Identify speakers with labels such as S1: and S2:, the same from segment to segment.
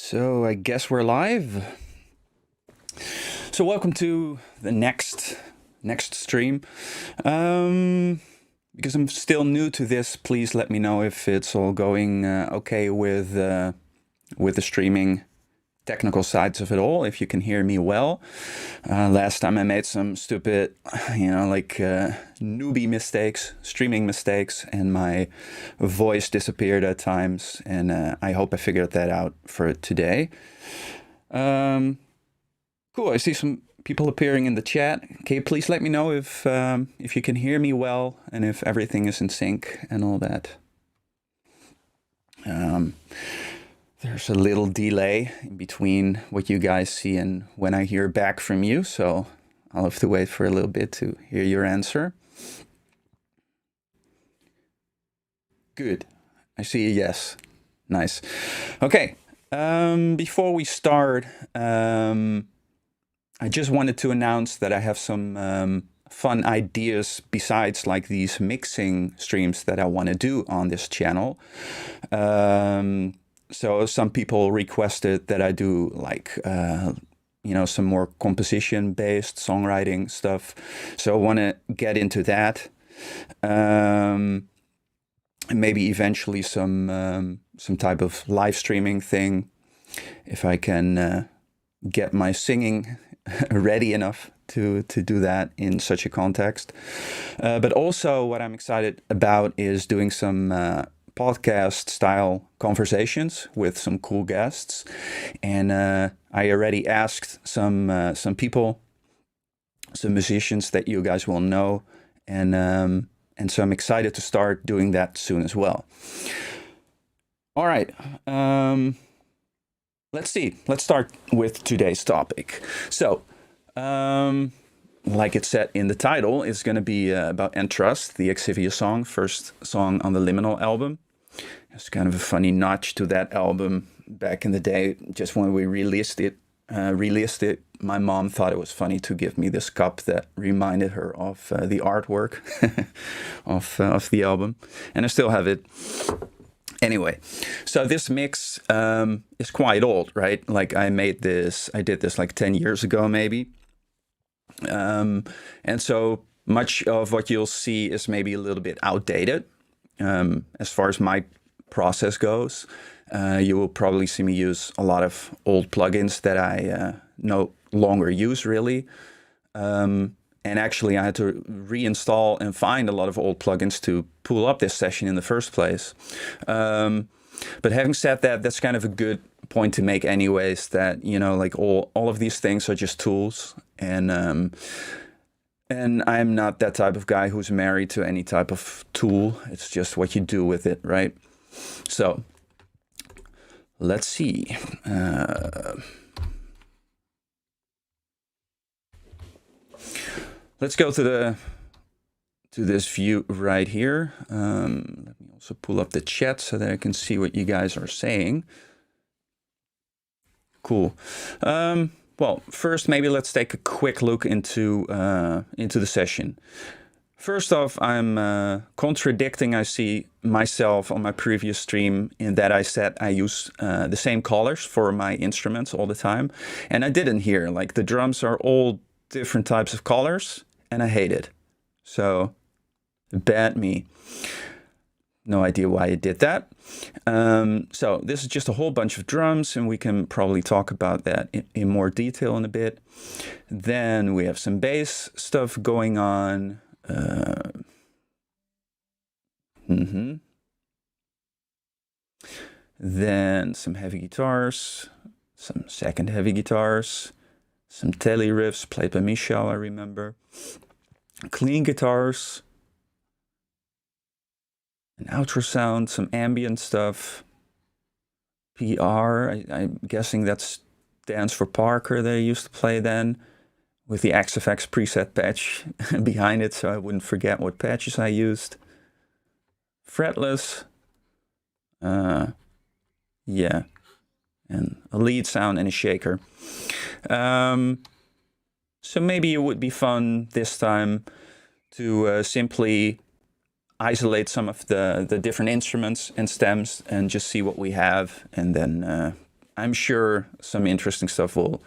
S1: So I guess we're live. So welcome to the next stream. Because I'm still new to this, please let me know if it's all going okay with the streaming technical sides of it all, if you can hear me well. Last time I made some stupid, newbie mistakes, streaming mistakes, and my voice disappeared at times, and I hope I figured that out for today. Cool, I see some people appearing in the chat. Okay, please let me know if you can hear me well, and if everything is in sync and all that. There's a little delay in between what you guys see and when I hear back from you, so I'll have to wait for a little bit to hear your answer. Good. I see a yes. Nice. Okay. Before we start, I just wanted to announce that I have some fun ideas besides like these mixing streams that I want to do on this channel. So some people requested that I do like, some more composition-based songwriting stuff. So I want to get into that. And maybe eventually some type of live streaming thing, if I can get my singing ready enough to do that in such a context. But also what I'm excited about is doing some podcast style conversations with some cool guests, and I already asked some people, some musicians that you guys will know, and so I'm excited to start doing that soon as well. All right, let's see. Let's start with today's topic. So, like it said in the title, it's going to be about Entrust, the Exivious song, first song on the Liminal album. It's kind of a funny notch to that album back in the day. Just when we released it, my mom thought it was funny to give me this cup that reminded her of the artwork of the album, and I still have it. Anyway, so this mix is quite old, right? Like I did this like 10 years ago, maybe. And so much of what you'll see is maybe a little bit outdated. As far as my process goes, you will probably see me use a lot of old plugins that I no longer use really. And actually I had to reinstall and find a lot of old plugins to pull up this session in the first place. But having said that, that's kind of a good point to make anyways, that, like all of these things are just tools, and I'm not that type of guy who's married to any type of tool. It's just what you do with it, right? So let's see. Let's go to this view right here. Let me also pull up the chat so that I can see what you guys are saying. Cool. Well, first, maybe let's take a quick look into the session. First off, I'm contradicting, I see, myself on my previous stream in that I said I use the same colors for my instruments all the time. And I didn't here. Like, the drums are all different types of colors, and I hate it. So, bad me. No idea why I did that. So this is just a whole bunch of drums, and we can probably talk about that in more detail in a bit. Then we have some bass stuff going on. Then some heavy guitars, some second heavy guitars, some telly riffs played by Michel, I remember. Clean guitars. An outro sound, some ambient stuff, PR, I'm guessing that stands for Parker that I used to play then, with the XFX preset patch behind it, so I wouldn't forget what patches I used. Fretless, yeah, and a lead sound and a shaker. So maybe it would be fun this time to simply isolate some of the different instruments and stems and just see what we have, and then I'm sure some interesting stuff will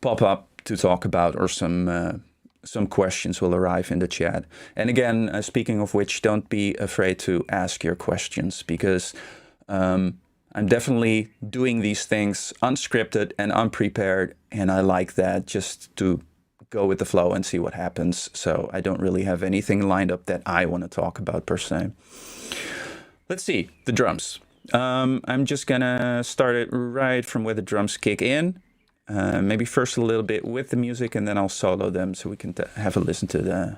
S1: pop up to talk about, or some questions will arrive in the chat. And again, speaking of which, don't be afraid to ask your questions, because I'm definitely doing these things unscripted and unprepared, and I like that, just to go with the flow and see what happens. So I don't really have anything lined up that I want to talk about per se. Let's see, the drums. I'm just gonna start it right from where the drums kick in. Maybe first a little bit with the music, and then I'll solo them so we can have a listen to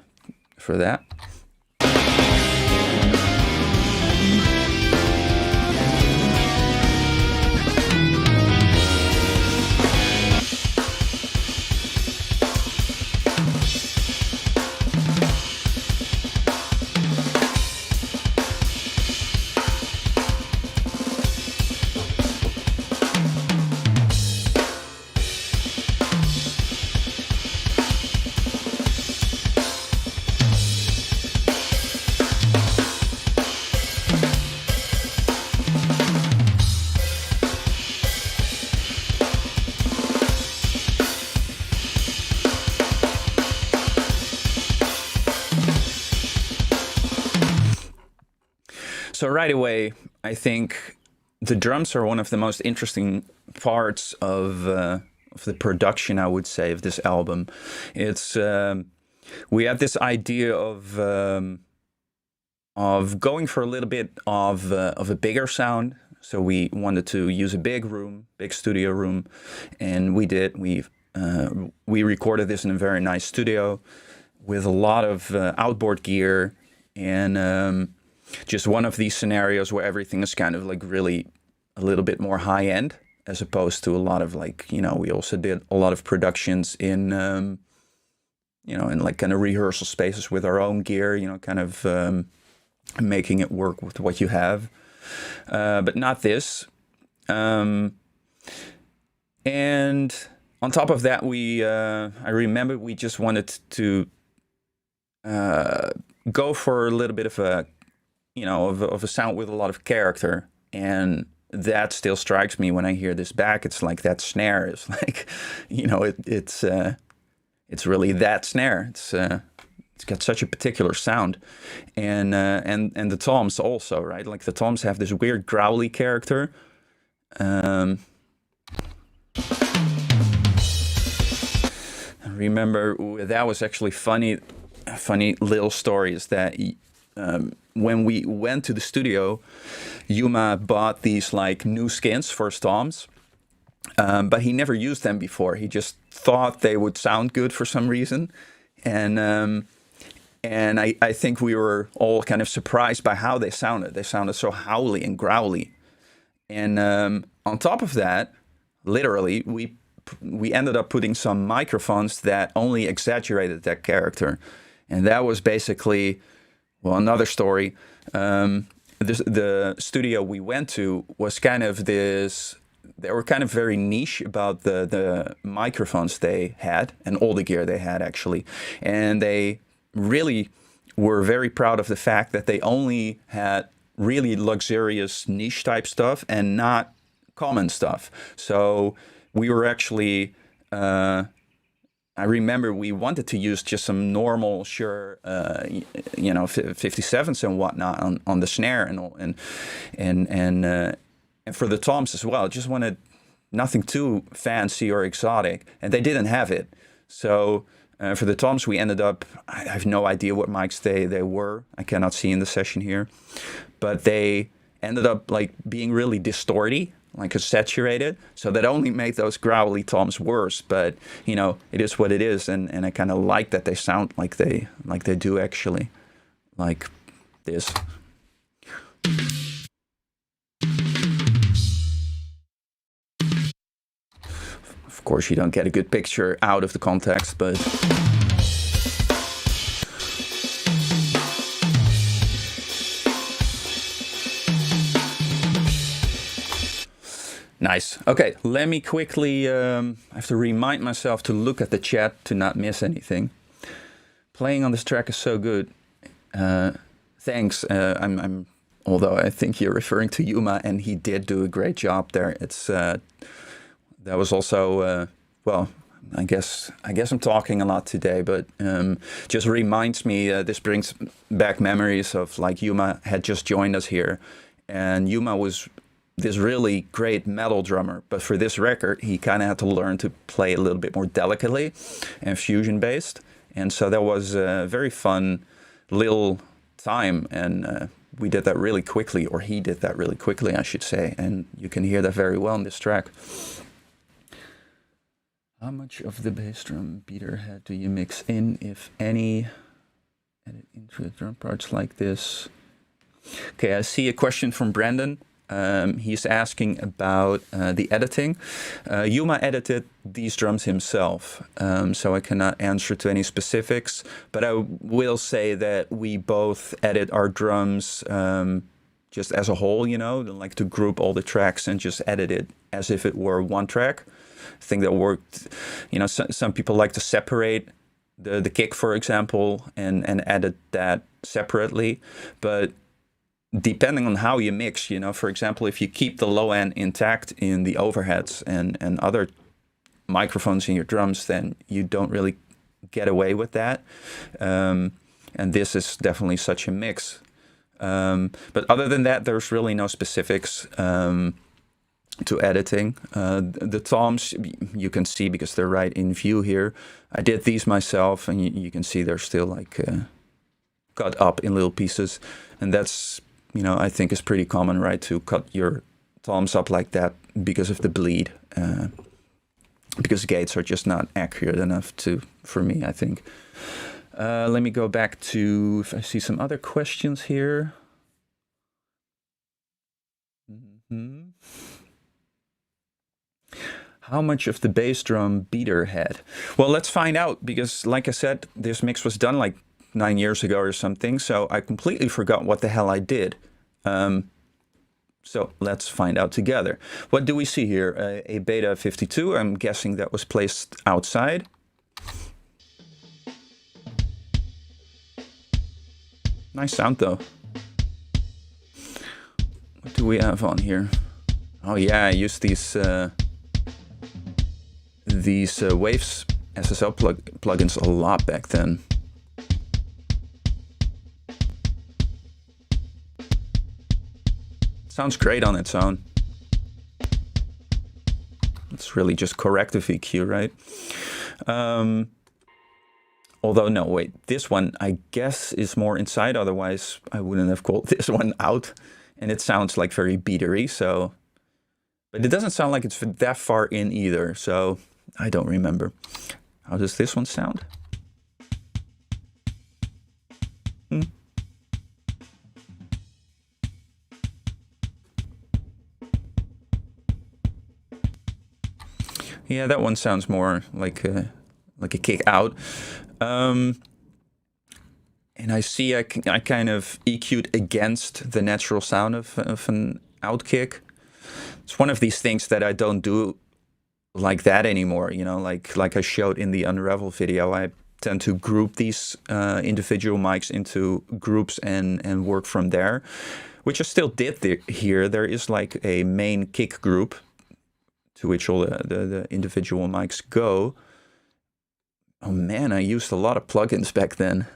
S1: for that. So right away, I think the drums are one of the most interesting parts of the production, I would say, of this album. It's we have this idea of going for a little bit of a bigger sound. So we wanted to use a big room, big studio room, and we did. We recorded this in a very nice studio with a lot of outboard gear, and just one of these scenarios where everything is kind of like really a little bit more high end, as opposed to a lot of, like, you know, we also did a lot of productions in, you know, in like kind of rehearsal spaces with our own gear, you know, kind of making it work with what you have, but not this. And on top of that, I remember we just wanted to go for a little bit of a, you know, of a sound with a lot of character, and that still strikes me when I hear this back. It's like that snare is like, you know, it's really that snare. It's got such a particular sound, and the toms also, right? Like the toms have this weird growly character. I remember that was actually funny little story is that when we went to the studio, Yuma bought these like new skins for his toms, but he never used them before. He just thought they would sound good for some reason, and I think we were all kind of surprised by how they sounded. They sounded so howly and growly, and on top of that, literally we ended up putting some microphones that only exaggerated that character, and that was basically, well, another story. The studio we went to was kind of this. They were kind of very niche about the microphones they had and all the gear they had, actually, and they really were very proud of the fact that they only had really luxurious niche type stuff and not common stuff. So we were actually, I remember we wanted to use just some normal, sure, you know, 57s and whatnot on the snare and for the toms as well. Just wanted nothing too fancy or exotic, and they didn't have it. So for the toms, we ended up, I have no idea what mics they were. I cannot see in the session here, but they ended up like being really distorty, like a saturated, so that only made those growly toms worse. But you know, it is what it is, and I kind of like that they sound like they do actually, like this. Of course, you don't get a good picture out of the context, but nice. Okay, let me quickly, I have to remind myself to look at the chat to not miss anything. Playing on this track is so good. Thanks. Although I think you're referring to Yuma, and he did do a great job there. It's that was also well. I guess I'm talking a lot today, but just reminds me. This brings back memories of like Yuma had just joined us here, and Yuma was this really great metal drummer, but for this record, he kind of had to learn to play a little bit more delicately and fusion based, and so that was a very fun little time, and we did that really quickly, or he did that really quickly, I should say, and you can hear that very well in this track. How much of the bass drum beater head do you mix in, if any? Edit into the drum parts like this. Okay, I see a question from Brandon. He's asking about the editing. Yuma edited these drums himself, so I cannot answer to any specifics, but I will say that we both edit our drums just as a whole, you know, like to group all the tracks and just edit it as if it were one track. I think that worked. You know, some people like to separate the kick, for example, and edit that separately. But depending on how you mix, you know, for example, if you keep the low end intact in the overheads and other microphones in your drums, then you don't really get away with that. And this is definitely such a mix. But other than that, there's really no specifics to editing. The toms you can see because they're right in view here. I did these myself, and you can see they're still like cut up in little pieces, and that's, you know, I think is pretty common, right, to cut your toms up like that because of the bleed, because gates are just not accurate enough for me, I think. Let me go back to, if I see some other questions here. How much of the bass drum beater head? Well, let's find out, because like I said, this mix was done like 9 years ago or something, so I completely forgot what the hell I did. So let's find out together. What do we see here? A Beta 52, I'm guessing that was placed outside. Nice sound though. What do we have on here? Oh yeah, I used these Waves SSL plugins a lot back then. Sounds great on its own. It's really just corrective EQ, right? Although, no, wait, this one I guess is more inside, otherwise I wouldn't have called this one out. And it sounds like very beatery, so... But it doesn't sound like it's that far in either, so I don't remember. How does this one sound? Yeah, that one sounds more like a kick out. And I see I kind of EQ'd against the natural sound of an out kick. It's one of these things that I don't do like that anymore, you know, like I showed in the Unravel video. I tend to group these individual mics into groups and work from there, which I still did here. There is like a main kick group to which all the individual mics go. Oh man, I used a lot of plugins back then.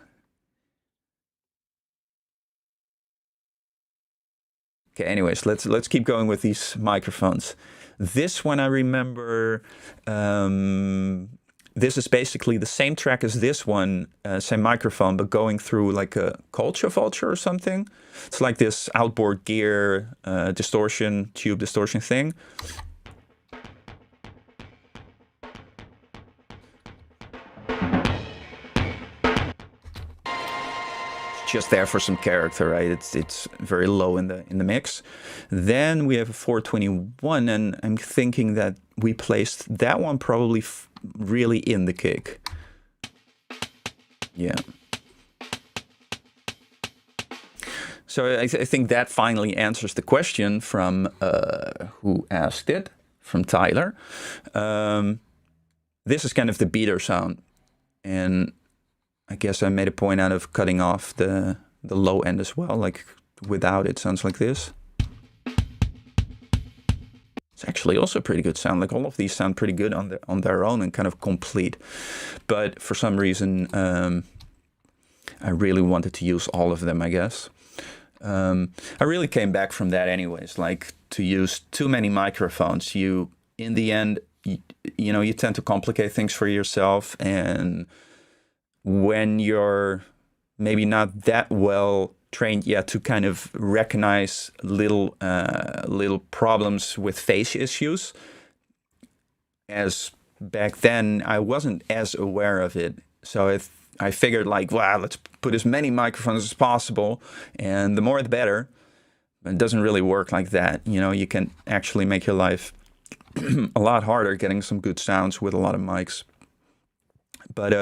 S1: Okay, anyways, let's keep going with these microphones. This one I remember, this is basically the same track as this one, same microphone, but going through like a culture vulture or something. It's like this outboard gear distortion, tube distortion thing. Just there for some character, right? It's very low in the mix. Then we have a 421, and I'm thinking that we placed that one probably really in the kick. Yeah. So I think that finally answers the question from who asked it, from Tyler. This is kind of the beater sound, and I guess I made a point out of cutting off the low end as well. Like without it sounds like this. It's actually also pretty good sound. Like all of these sound pretty good on their own and kind of complete. But for some reason, I really wanted to use all of them, I guess. I really came back from that anyways. Like to use too many microphones, in the end, you tend to complicate things for yourself. And when you're maybe not that well trained yet to kind of recognize little problems with phase issues, as back then I wasn't as aware of it. So I figured like, wow, let's put as many microphones as possible, and the more the better. But it doesn't really work like that. You can actually make your life a lot harder getting some good sounds with a lot of mics. But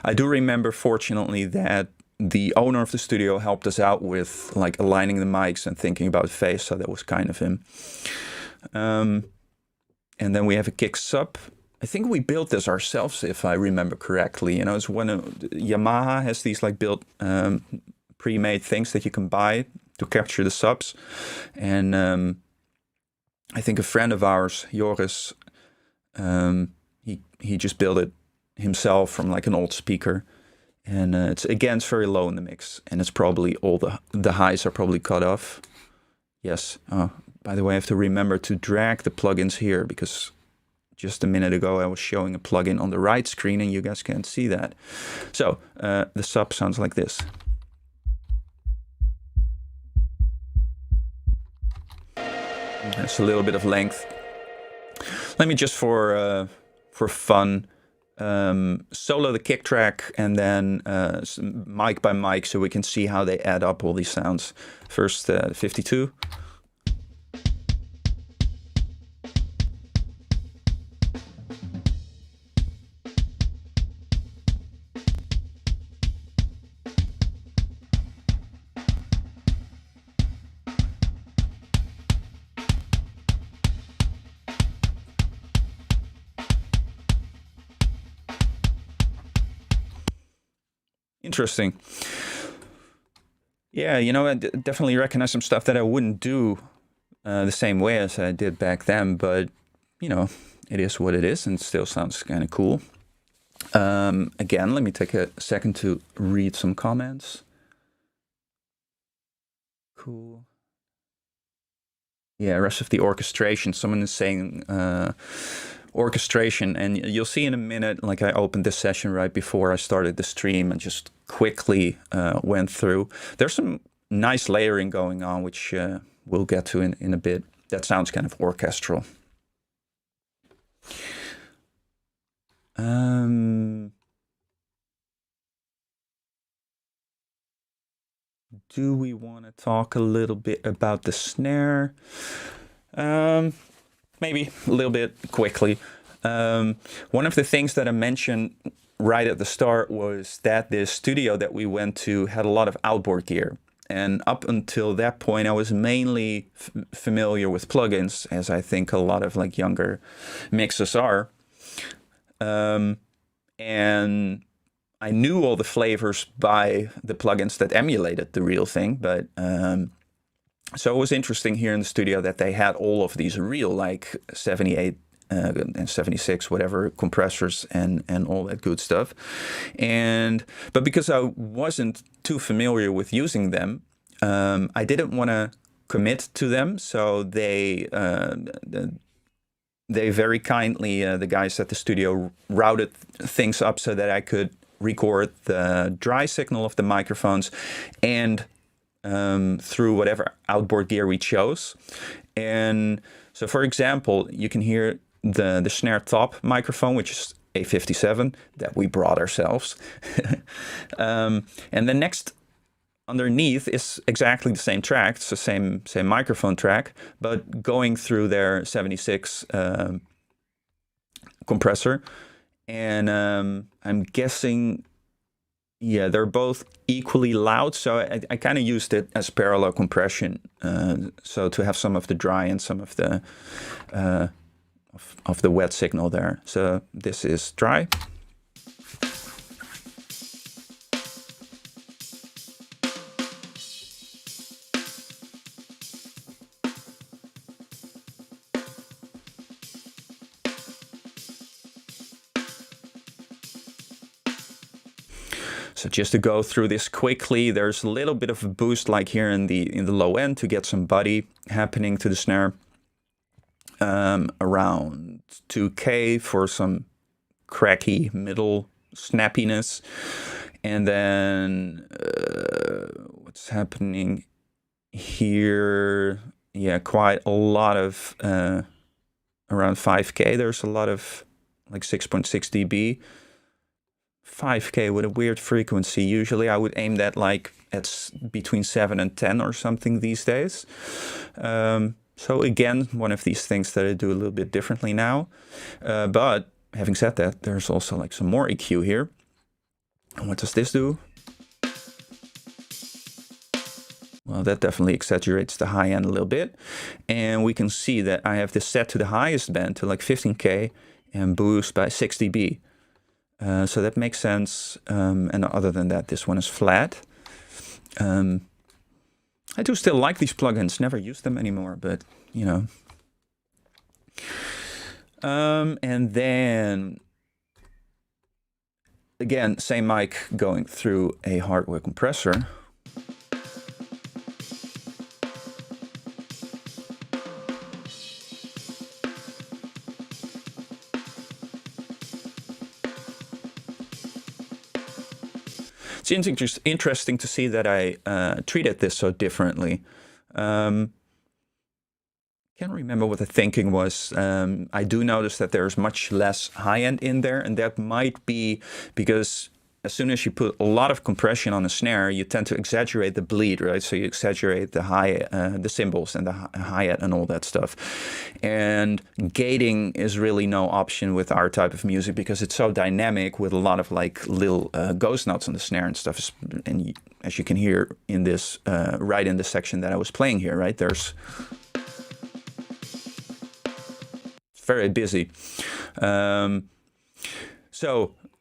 S1: I do remember, fortunately, that the owner of the studio helped us out with like aligning the mics and thinking about phase. So that was kind of him. And then we have a kick sub. I think we built this ourselves, if I remember correctly. It's when Yamaha has these like built pre-made things that you can buy to capture the subs. And I think a friend of ours, Joris, he just built it himself from like an old speaker. And it's very low in the mix, and it's probably all the highs are probably cut off. Yes. By the way, I have to remember to drag the plugins here, because just a minute ago I was showing a plugin on the right screen and you guys can't see that. So the sub sounds like this. It's a little bit of length. Let me just for fun solo the kick track and then mic by mic so we can see how they add up, all these sounds. First 52. Interesting. Yeah, I definitely recognize some stuff that I wouldn't do the same way as I did back then, but it is what it is, and it still sounds kind of cool. Again, let me take a second to read some comments. Cool. Yeah, rest of the orchestration. Someone is saying orchestration, and you'll see in a minute, like I opened this session right before I started the stream and just quickly went through. There's some nice layering going on, which we'll get to in a bit. That sounds kind of orchestral. Do we want to talk a little bit about the snare? Maybe a little bit quickly. One of the things that I mentioned right at the start was that this studio that we went to had a lot of outboard gear. And up until that point, I was mainly familiar with plugins, as I think a lot of like younger mixers are. And I knew all the flavors by the plugins that emulated the real thing, but so it was interesting here in the studio that they had all of these real like 78 and 76 whatever compressors and all that good stuff. But because I wasn't too familiar with using them, I didn't want to commit to them, so they very kindly, the guys at the studio, routed things up so that I could record the dry signal of the microphones and through whatever outboard gear we chose. And so, for example, you can hear the snare top microphone, which is A57, that we brought ourselves. And the next underneath is exactly the same track. It's the same microphone track, but going through their 76 compressor. And I'm guessing, yeah, they're both equally loud. So I kind of used it as parallel compression. So to have some of the dry and some of the wet signal there. So this is dry. So just to go through this quickly, there's a little bit of a boost like here in the low end to get some body happening to the snare. Around 2K for some cracky middle snappiness. And then what's happening here? Yeah, quite a lot of around 5K. There's a lot of like 6.6 dB. 5K with a weird frequency. Usually I would aim that like at between 7 and 10 or something these days. So again, one of these things that I do a little bit differently now. But having said that, there's also like some more EQ here. And what does this do? Well, that definitely exaggerates the high end a little bit. And we can see that I have this set to the highest band to like 15K and boost by 6 dB. So that makes sense. And other than that, this one is flat. I do still like these plugins, never use them anymore, but you know. And then again, same mic going through a hardware compressor. It's interesting to see that I treated this so differently. Can't remember what the thinking was. I do notice that there's much less high end in there, and that might be because as soon as you put a lot of compression on a snare, you tend to exaggerate the bleed, right? So you exaggerate the high, the cymbals and the hi-hat and all that stuff. And gating is really no option with our type of music because it's so dynamic with a lot of like little ghost notes on the snare and stuff. And as you can hear in this, right in the section that I was playing here, right? There's very busy.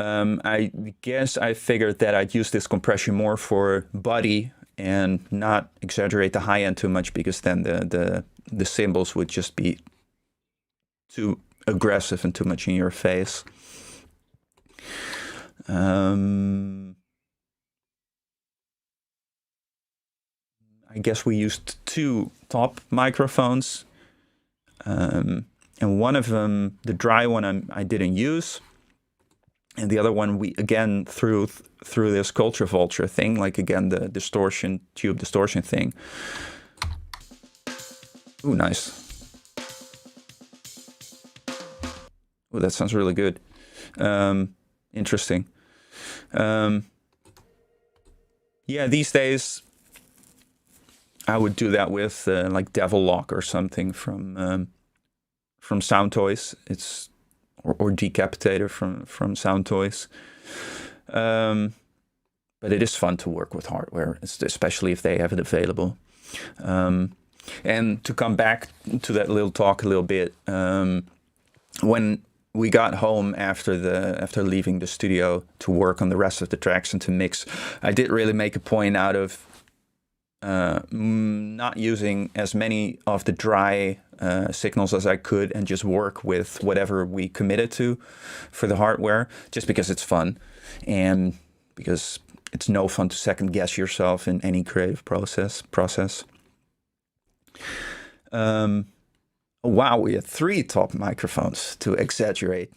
S1: I guess I figured that I'd use this compression more for body and not exaggerate the high end too much because then the cymbals would just be too aggressive and too much in your face. I guess we used 2 top microphones. And one of them, the dry one, I didn't use. And the other one, we again through this Culture Vulture thing, like again the distortion, tube distortion thing. Ooh, nice. Ooh, that sounds really good. Interesting. Yeah, these days I would do that with like Devil Lock or something from Sound Toys. It's or Decapitator from Sound Toys. But it is fun to work with hardware, especially if they have it available. And to come back to that little talk a little bit, when we got home after leaving the studio to work on the rest of the tracks and to mix, I did really make a point out of not using as many of the dry signals as I could and just work with whatever we committed to for the hardware, just because it's fun and because it's no fun to second guess yourself in any creative process. Wow, we had 3 top microphones to exaggerate.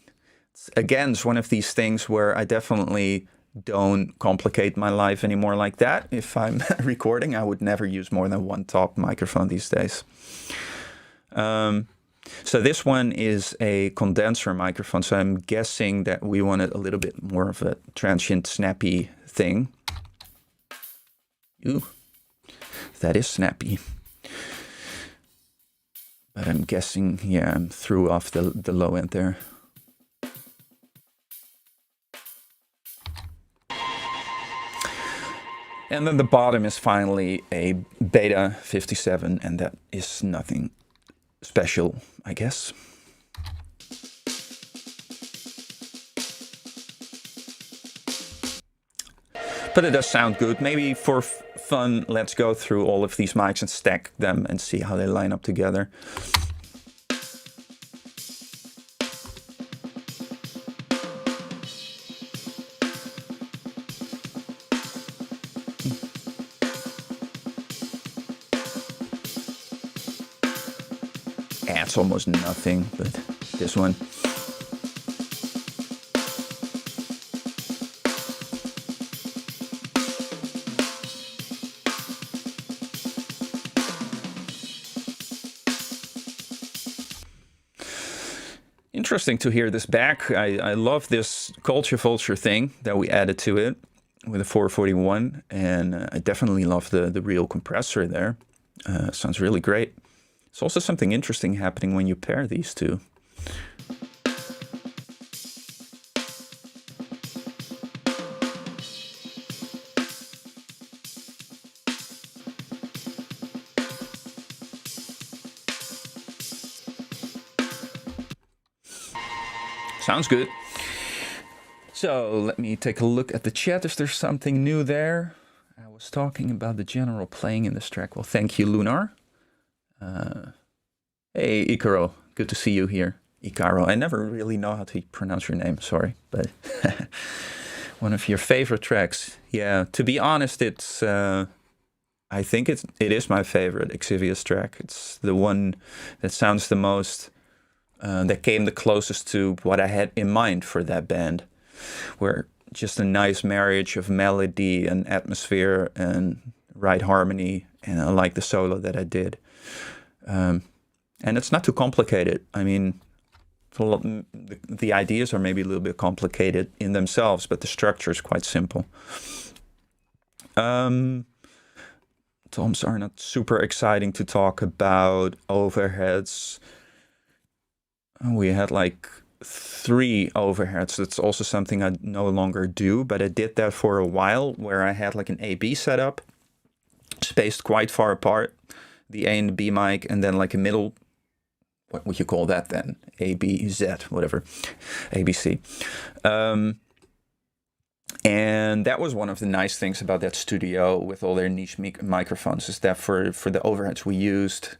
S1: Again, it's one of these things where I definitely don't complicate my life anymore like that. If I'm recording, I would never use more than 1 top microphone these days. So this one is a condenser microphone, so I'm guessing that we wanted a little bit more of a transient, snappy thing. Ooh, that is snappy. But I'm guessing, yeah, I'm through off the low end there. And then the bottom is finally a Beta 57, and that is nothing special, I guess. But it does sound good. Maybe for fun, let's go through all of these mics and stack them and see how they line up together. adds almost nothing, but this one. Interesting to hear this back. I love this Culture Vulture thing that we added to it with a 441, and I definitely love the real compressor there. Sounds really great. There's also something interesting happening when you pair these two. Sounds good. So let me take a look at the chat. Is there something new there? I was talking about the general playing in this track. Well, thank you, Lunar. Hey, Icaro. Good to see you here. Icaro. I never really know how to pronounce your name. Sorry, but one of your favorite tracks. Yeah, to be honest, it's. I think it is my favorite Exivious track. It's the one that sounds the most. That came the closest to what I had in mind for that band, where just a nice marriage of melody and atmosphere and right harmony, and I like the solo that I did. And it's not too complicated. I mean, the ideas are maybe a little bit complicated in themselves, but the structure is quite simple. Toms are not super exciting to talk about. Overheads. We had like 3 overheads. That's also something I no longer do, but I did that for a while, where I had like an A-B setup, spaced quite far apart, the A and the B mic, and then like a middle, what would you call that then? A, B, Z, whatever, ABC. And that was one of the nice things about that studio with all their niche microphones, is that for the overheads we used.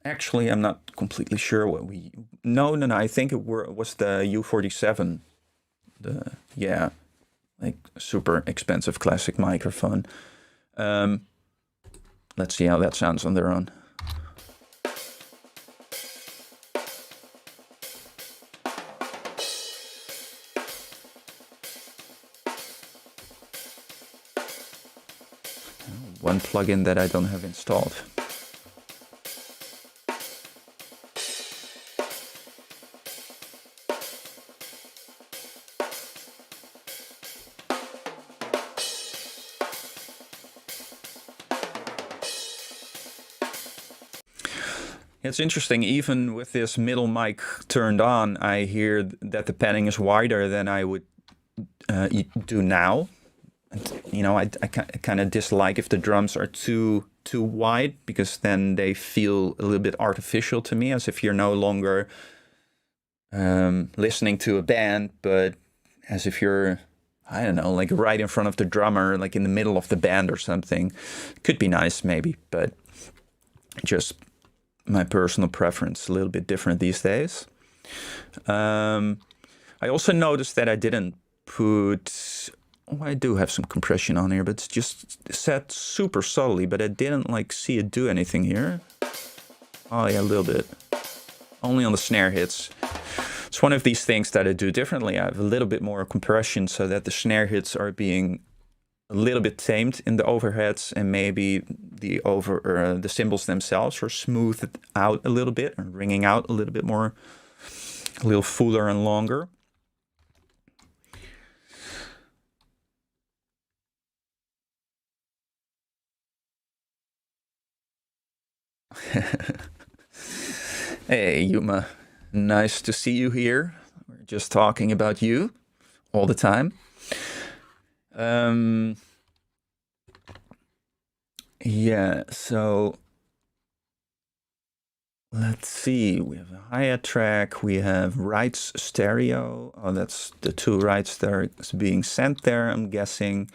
S1: Actually, I'm not completely sure what we. No. I think it was the U47. Yeah, like super expensive classic microphone. Let's see how that sounds on their own. One plugin that I don't have installed. It's interesting, even with this middle mic turned on, I hear that the panning is wider than I would do now. And, you know, I kind of dislike if the drums are too wide, because then they feel a little bit artificial to me, as if you're no longer listening to a band, but as if you're, I don't know, like right in front of the drummer, like in the middle of the band or something. Could be nice maybe, but just my personal preference, a little bit different these days. I also noticed that I didn't put. Oh, I do have some compression on here, but it's just set super subtly. But I didn't like see it do anything here. Oh yeah, a little bit. Only on the snare hits. It's one of these things that I do differently. I have a little bit more compression so that the snare hits are being a little bit tamed in the overheads, and maybe the cymbals themselves are smoothed out a little bit, or ringing out a little bit more, a little fuller and longer. Hey Yuma, nice to see you here. We're just talking about you all the time. Yeah, so let's see. We have a hi-hat track. We have rights stereo. Oh, that's the 2 rights that are being sent there, I'm guessing.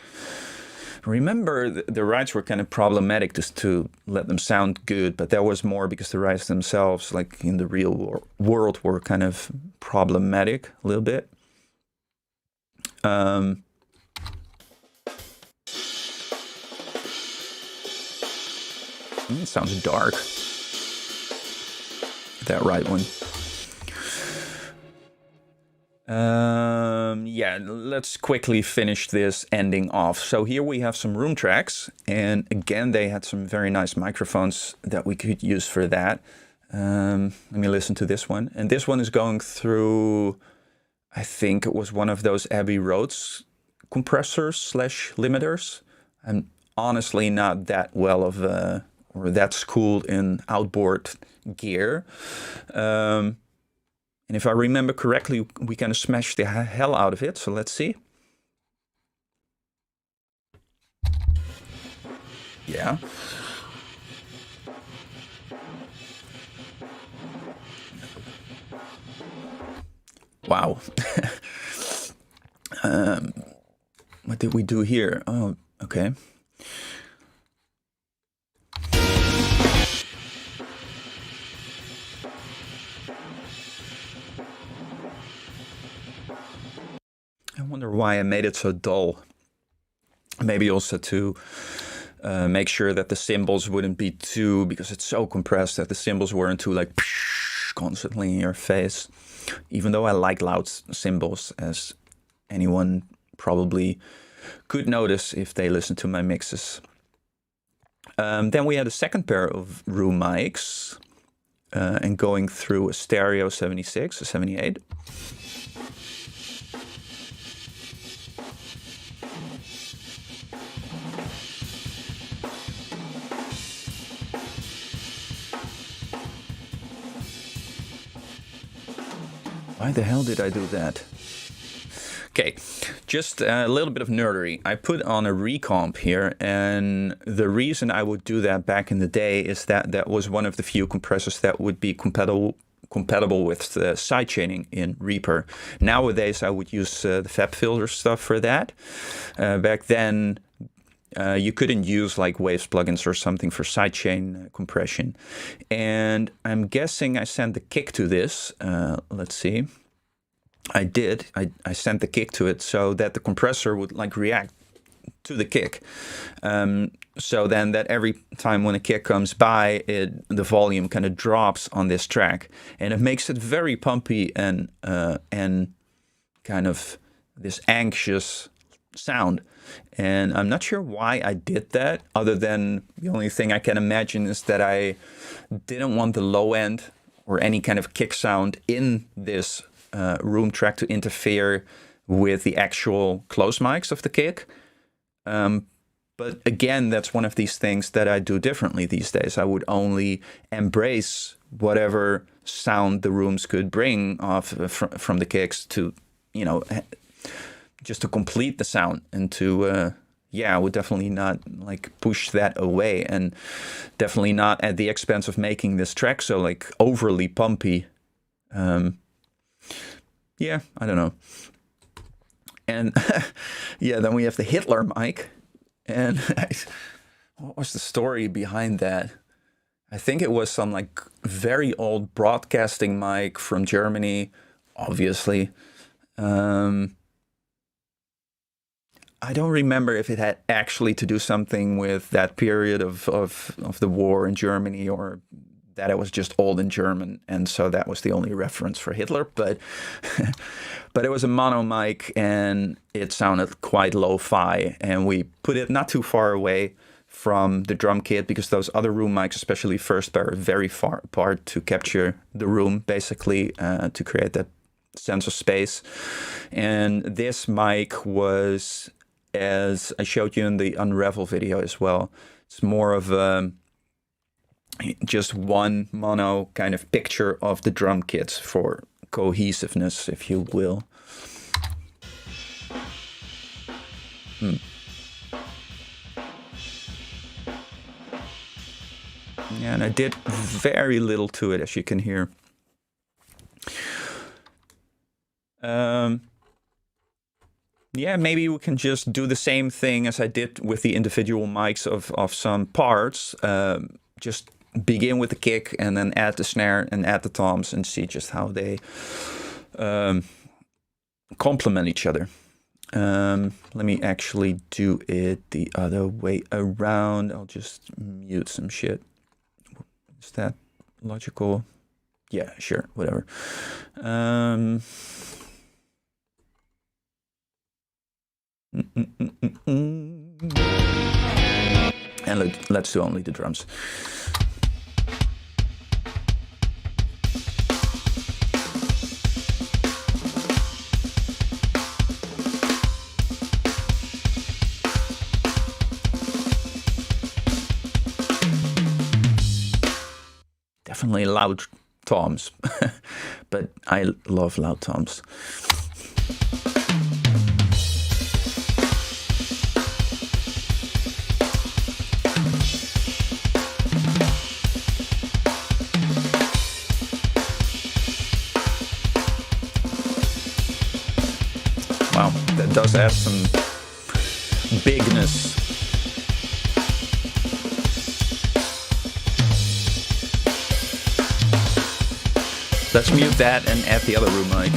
S1: Remember, the rights were kind of problematic just to let them sound good, but that was more because the rights themselves, like in the real world, were kind of problematic a little bit. It sounds dark. that right one. Yeah, let's quickly finish this ending off. So here we have some room tracks, and again they had some very nice microphones that we could use for that. Let me listen to this one, and this one is going through, I think it was one of those Abbey Roads compressors slash limiters. I'm honestly not that well of or that schooled in outboard gear. And if I remember correctly, we kind of smashed the hell out of it. So let's see. Yeah. Wow. What did we do here? Oh, okay. I wonder why I made it so dull. Maybe also to make sure that the cymbals wouldn't be too, because it's so compressed, that the cymbals weren't too like constantly in your face. Even though I like loud cymbals, as anyone probably could notice if they listen to my mixes. Then we had a second pair of room mics and going through a stereo 76, a 78. Why the hell did I do that? Okay, just a little bit of nerdery. I put on a recomp here, and the reason I would do that back in the day is that that was one of the few compressors that would be compatible with sidechaining in Reaper. Nowadays, I would use the FabFilter stuff for that. Back then, you couldn't use like Waves plugins or something for sidechain compression. And I'm guessing I sent the kick to this. Let's see. I did. I sent the kick to it so that the compressor would like react to the kick. So then that every time when a kick comes by, the volume kind of drops on this track. And it makes it very pumpy and kind of this anxious sound. And I'm not sure why I did that, other than the only thing I can imagine is that I didn't want the low end or any kind of kick sound in this room track to interfere with the actual close mics of the kick. But again, that's one of these things that I do differently these days. I would only embrace whatever sound the rooms could bring off from the kicks to, you know, just to complete the sound, and to yeah, I would definitely not like push that away, and definitely not at the expense of making this track so like overly pumpy. Yeah, I don't know. And yeah, then we have the Hitler mic, and what was the story behind that? I think it was some like very old broadcasting mic from Germany, obviously. I don't remember if it had actually to do something with that period of the war in Germany, or that it was just old in German, and so that was the only reference for Hitler. But but it was a mono mic, and it sounded quite lo-fi, and we put it not too far away from the drum kit, because those other room mics, especially first pair, are very far apart to capture the room, basically, to create that sense of space. And this mic was, as I showed you in the Unravel video as well, it's more of a just one mono kind of picture of the drum kits for cohesiveness, if you will. Yeah, and I did very little to it, as you can hear. Yeah, maybe we can just do the same thing as I did with the individual mics of some parts. Just begin with the kick and then add the snare and add the toms and see just how they complement each other. Let me actually do it the other way around. I'll just mute some shit. Is that logical? Yeah, sure, whatever. Um, And let's do only the drums. Definitely loud toms, but I love loud toms. Wow, that does add some bigness. Let's mute that and add the other room mic.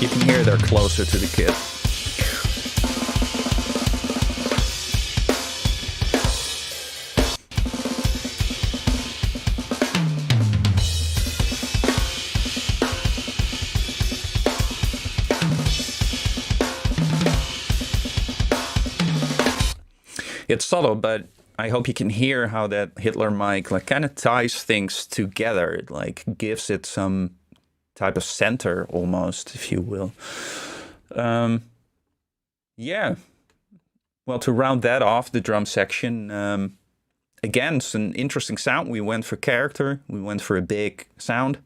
S1: You can hear they're closer to the kit. It's subtle, but I hope you can hear how that Hitler mic like kind of ties things together. It like gives it some type of center almost, if you will. Yeah. Well, to round that off, the drum section, again, it's an interesting sound. We went for character. We went for a big sound.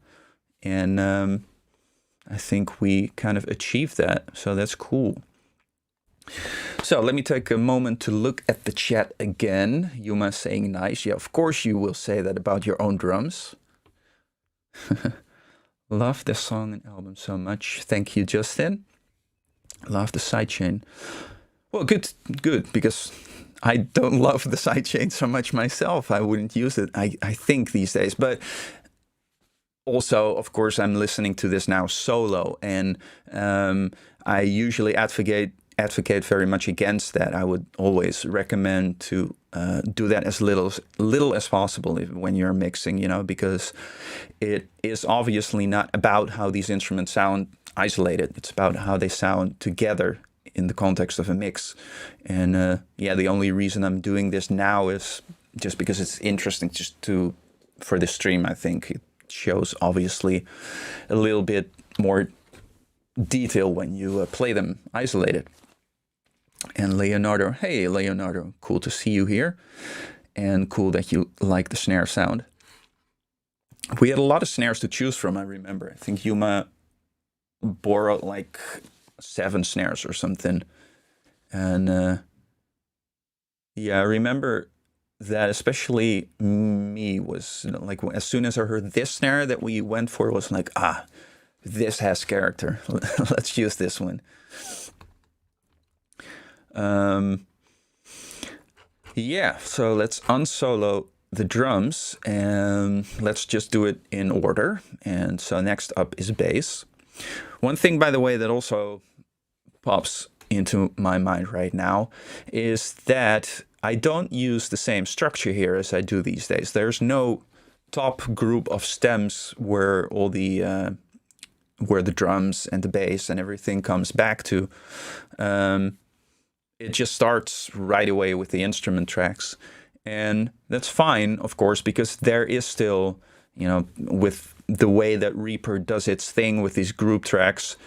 S1: And I think we kind of achieved that. So that's cool. So let me take a moment to look at the chat again. Yuma saying nice. Yeah, of course you will say that about your own drums. Love this song and album so much. Thank you, Justin. Love the sidechain. Well, good, because I don't love the sidechain so much myself. I wouldn't use it, I think, these days. But also, of course, I'm listening to this now solo, and I usually advocate very much against that. I would always recommend to do that as little as possible when you're mixing, you know, because it is obviously not about how these instruments sound isolated. It's about how they sound together in the context of a mix. And yeah, the only reason I'm doing this now is just because it's interesting for the stream. I think it shows obviously a little bit more detail when you play them isolated. And Leonardo, hey Leonardo, cool to see you here, and cool that you like the snare sound. We had a lot of snares to choose from, I remember. I think Yuma borrowed like 7 snares or something. And yeah, I remember that especially me was, you know, like as soon as I heard this snare that we went for, was like, this has character. Let's use this one. Yeah, so let's unsolo the drums and let's just do it in order. And so next up is bass. One thing, by the way, that also pops into my mind right now is that I don't use the same structure here as I do these days. There's no top group of stems where all the where the drums and the bass and everything comes back to. It just starts right away with the instrument tracks. And that's fine, of course, because there is still, you know, with the way that Reaper does its thing with these group tracks,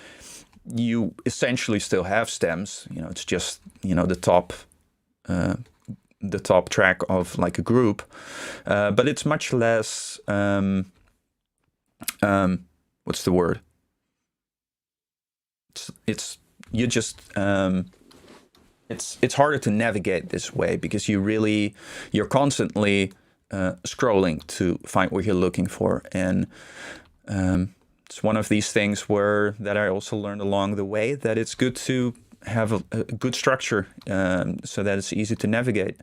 S1: you essentially still have stems. You know, it's just, you know, the top track of like a group. But it's much less, what's the word? It's harder to navigate this way because you're constantly scrolling to find what you're looking for. And it's one of these things that I also learned along the way, that it's good to have a good structure so that it's easy to navigate.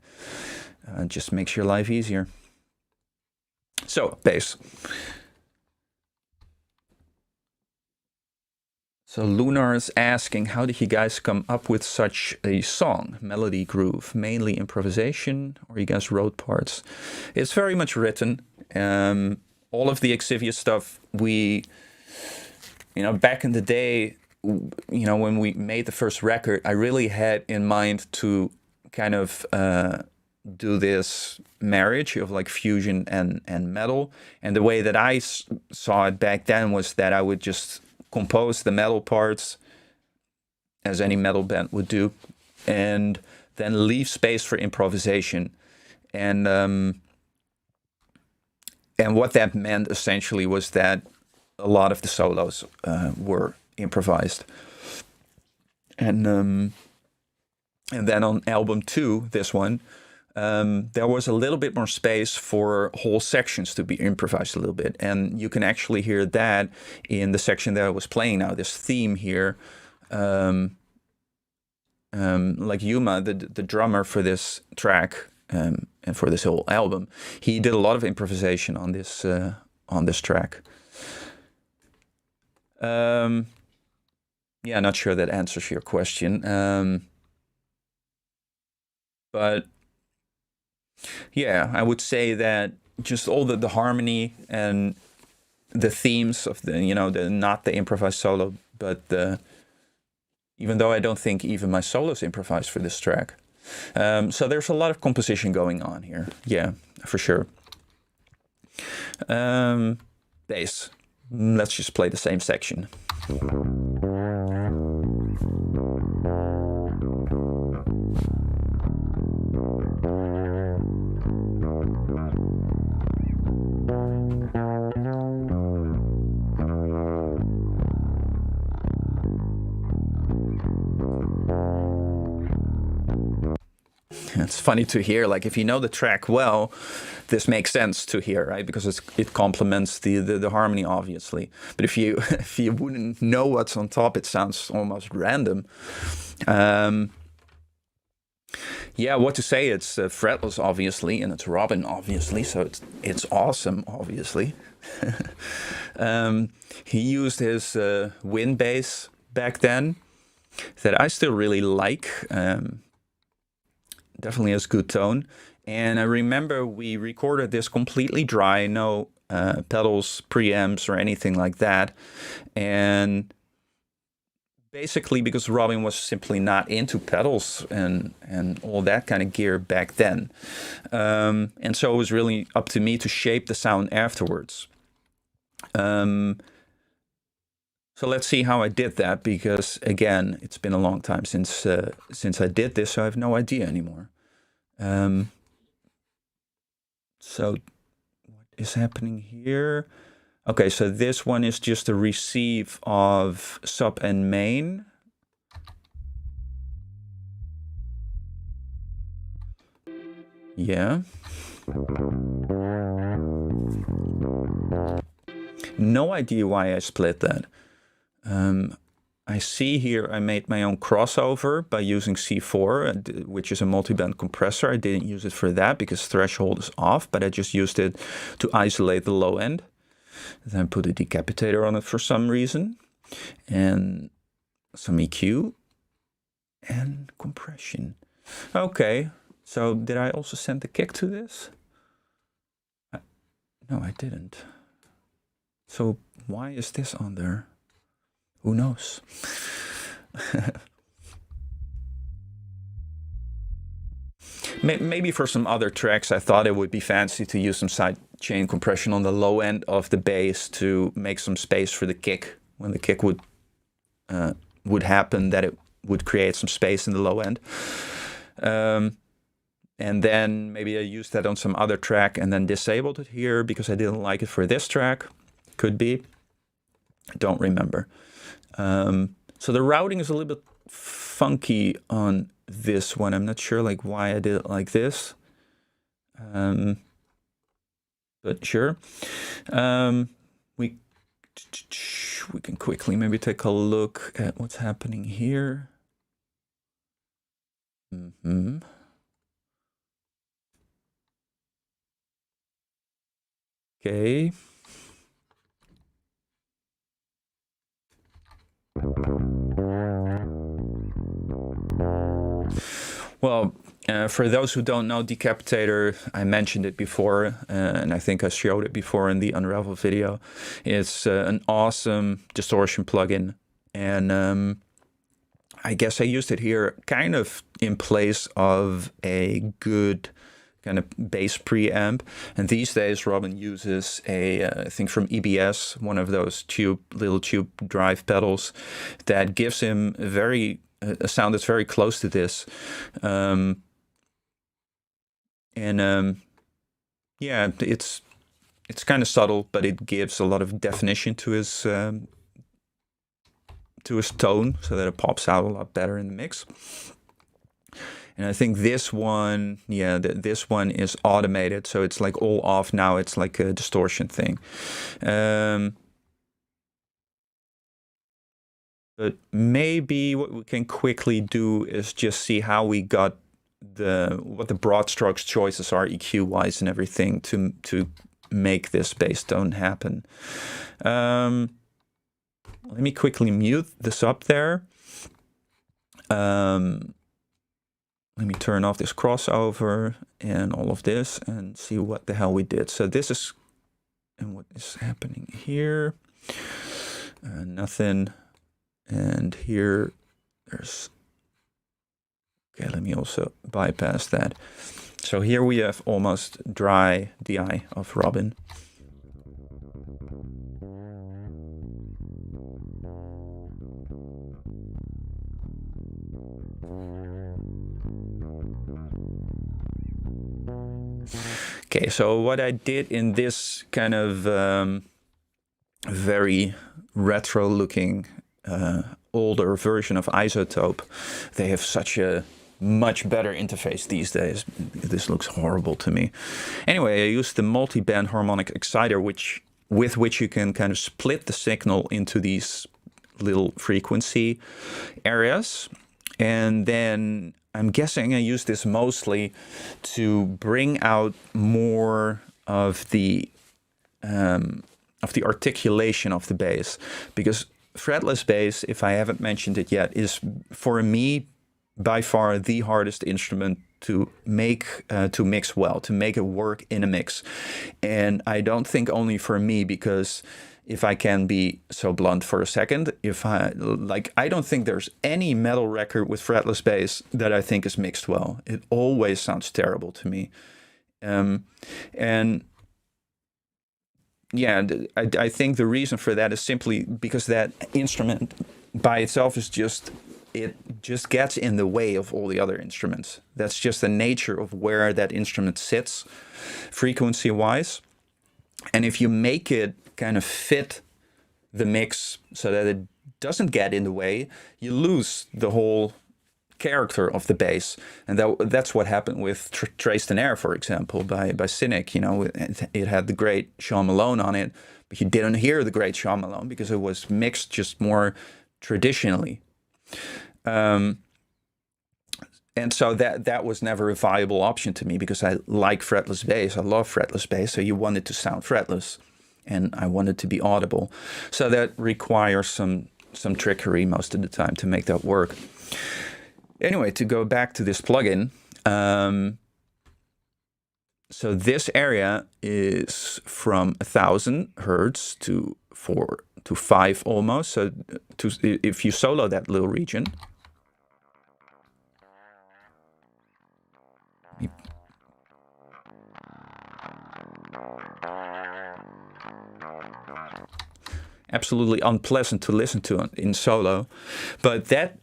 S1: Just makes your life easier. So, bass. So Lunar is asking, how did you guys come up with such a song? Melody, groove, mainly improvisation, or you guys wrote parts? It's very much written. All of the Exivious stuff, back in the day, when we made the first record, I really had in mind to kind of do this marriage of like fusion and metal. And the way that I saw it back then was that I would just compose the metal parts as any metal band would do, and then leave space for improvisation. And what that meant essentially was that a lot of the solos were improvised. And then on album 2, this one, there was a little bit more space for whole sections to be improvised a little bit. And you can actually hear that in the section that I was playing now, this theme here. Like Yuma, the drummer for this track and for this whole album, he did a lot of improvisation on this track. Yeah, not sure that answers your question. But yeah, I would say that just all the harmony and the themes of not the improvised solo, but even though I don't think even my solos improvised for this track. So there's a lot of composition going on here. Yeah, for sure. Bass. Let's just play the same section. It's funny to hear, like if you know the track well, this makes sense to hear, right? Because it complements the harmony, obviously. But if you wouldn't know what's on top, it sounds almost random. Yeah, what to say? It's fretless, obviously, and it's Robin, obviously. So it's awesome, obviously. He used his wind bass back then that I still really like. Definitely has good tone. And I remember we recorded this completely dry, no pedals, preamps, or anything like that. And basically because Robin was simply not into pedals and all that kind of gear back then. And so it was really up to me to shape the sound afterwards. So let's see how I did that, because again, it's been a long time since I did this, so I have no idea anymore. So what is happening here? Okay, so this one is just a receive of sub and main. Yeah. No idea why I split that. I see here I made my own crossover by using C4, which is a multi-band compressor. I didn't use it for that because threshold is off, but I just used it to isolate the low end. Then put a Decapitator on it for some reason, and some EQ and compression. Okay, so did I also send the kick to this? No, I didn't. So why is this on there? Who knows? Maybe for some other tracks, I thought it would be fancy to use some side chain compression on the low end of the bass to make some space for the kick. When the kick would happen, that it would create some space in the low end. And then maybe I used that on some other track and then disabled it here because I didn't like it for this track. Could be. Don't remember. So the routing is a little bit funky on this one. I'm not sure like why I did it like this. But sure. We can quickly maybe take a look at what's happening here. Okay. Well, for those who don't know Decapitator, I mentioned it before, and I think I showed it before in the Unravel video. It's an awesome distortion plugin, and I guess I used it here kind of in place of a good kind of bass preamp. And these days, Robin uses I think from EBS, one of those little tube drive pedals that gives him a sound that's very close to this. Yeah, it's kind of subtle, but it gives a lot of definition to his tone, so that it pops out a lot better in the mix. And I think this one, yeah, this one is automated, so it's like all off now. It's like a distortion thing. But maybe what we can quickly do is just see how we got what the broad strokes choices are EQ wise and everything to make this bass tone happen. Let me quickly mute this up there. Let me turn off this crossover and all of this and see what the hell we did. So this is, and what is happening here? Nothing. And here there's, okay, let me also bypass that. So here we have almost dry DI of Robin. Okay, so what I did in this kind of very retro looking older version of Isotope, they have such a much better interface these days. This looks horrible to me. Anyway, I used the multi-band harmonic exciter, with which you can kind of split the signal into these little frequency areas. And then I'm guessing I use this mostly to bring out more of the articulation of the bass, because fretless bass, if I haven't mentioned it yet, is for me by far the hardest instrument to mix well, to make it work in a mix. And I don't think only for me, because if I can be so blunt for a second, I don't think there's any metal record with fretless bass that I think is mixed well. It always sounds terrible to me. And yeah, I think the reason for that is simply because that instrument by itself is it just gets in the way of all the other instruments. That's just the nature of where that instrument sits frequency-wise. And if you make it kind of fit the mix so that it doesn't get in the way, you lose the whole character of the bass. And that's what happened with Traced in Air, for example, by Cynic. You know, it had the great Sean Malone on it, but you didn't hear the great Sean Malone because it was mixed just more traditionally. And so that was never a viable option to me, because I like fretless bass. I love fretless bass. So you want it to sound fretless, and I want it to be audible. So that requires some trickery most of the time to make that work. Anyway, to go back to this plugin, so this area is from 1,000 hertz to 4 to 5 almost. So if you solo that little region, absolutely unpleasant to listen to in solo, but that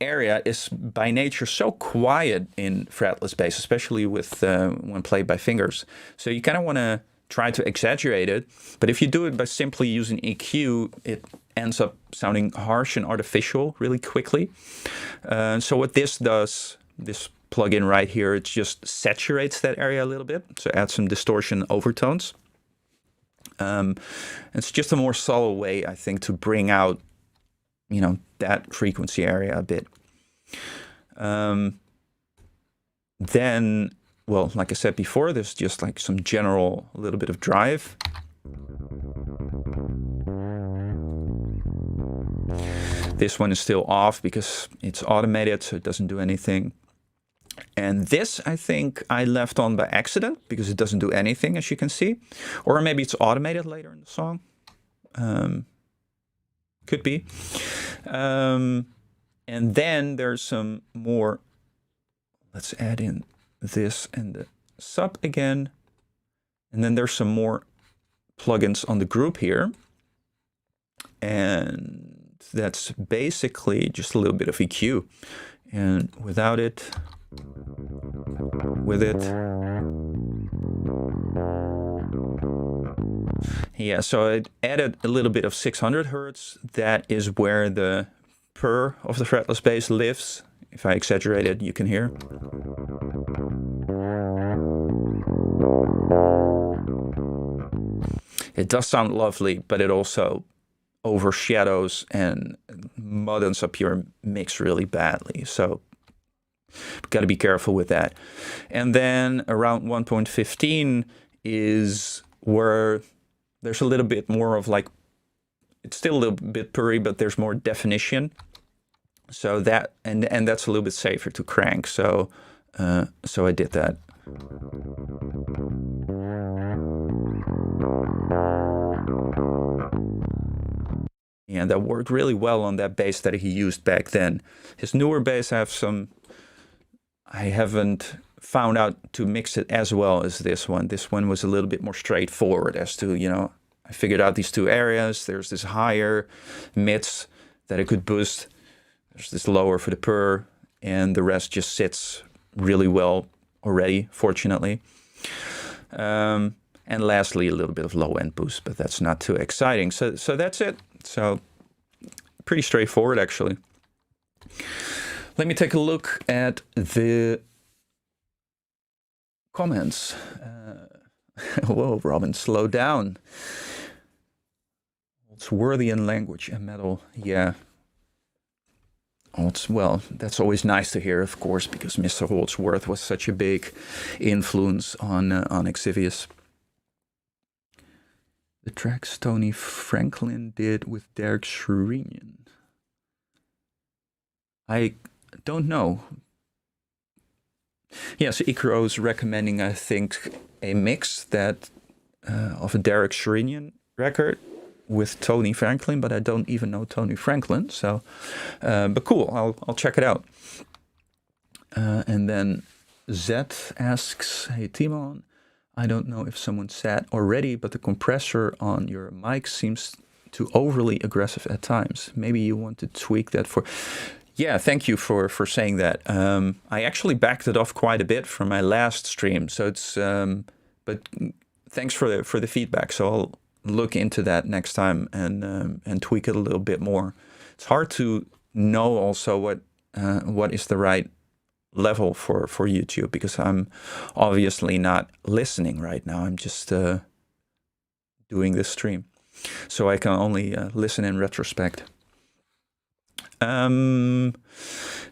S1: area is by nature so quiet in fretless bass, especially with when played by fingers. So you kind of want to try to exaggerate it, but if you do it by simply using EQ, it ends up sounding harsh and artificial really quickly. So what this does, this plugin right here, it just saturates that area a little bit, so adds some distortion overtones. It's just a more subtle way, I think, to bring out, you know, that frequency area a bit. Then, well, like I said before, there's just like some general, a little bit of drive. This one is still off because it's automated, so it doesn't do anything. And this, I think I left on by accident because it doesn't do anything, as you can see. Or maybe it's automated later in the song. Could be. And then there's some more. Let's add in this and the sub again. And then there's some more plugins on the group here. And that's basically just a little bit of EQ. And without it, with it. Yeah, so I added a little bit of 600 Hertz. That is where the purr of the fretless bass lives. If I exaggerate it, you can hear. It does sound lovely, but it also overshadows and muddens up your mix really badly. So got to be careful with that. And then around 1.15 is where there's a little bit more of like, it's still a little bit purry, but there's more definition. So that, and that's a little bit safer to crank. So, so I did that. And that worked really well on that bass that he used back then. His newer bass, I haven't found out to mix it as well as this one. This one was a little bit more straightforward as to, you know, I figured out these two areas. There's this higher mids that I could boost. There's this lower for the purr, and the rest just sits really well already, fortunately. And lastly, a little bit of low end boost, but that's not too exciting. So that's it. So pretty straightforward, actually. Let me take a look at the comments. Whoa, Robin, slow down. It's worthy in language and metal, yeah. Well, that's always nice to hear, of course, because Mr. Holdsworth was such a big influence on Exivious. The tracks Tony Franklin did with Derek Sherinian. I don't know. Yeah, so Icaro is recommending, I think, a mix that of a Derek Sherinian record with Tony Franklin, but I don't even know Tony Franklin. So, but cool, I'll check it out. And then Zed asks, "Hey Timon, I don't know if someone said already, but the compressor on your mic seems too overly aggressive at times. Maybe you want to tweak that for." Yeah, thank you for saying that. I actually backed it off quite a bit from my last stream, so it's. But thanks for the feedback. So I'll look into that next time and tweak it a little bit more. It's hard to know also what is the right level for YouTube, because I'm obviously not listening right now. I'm just doing this stream, so I can only listen in retrospect.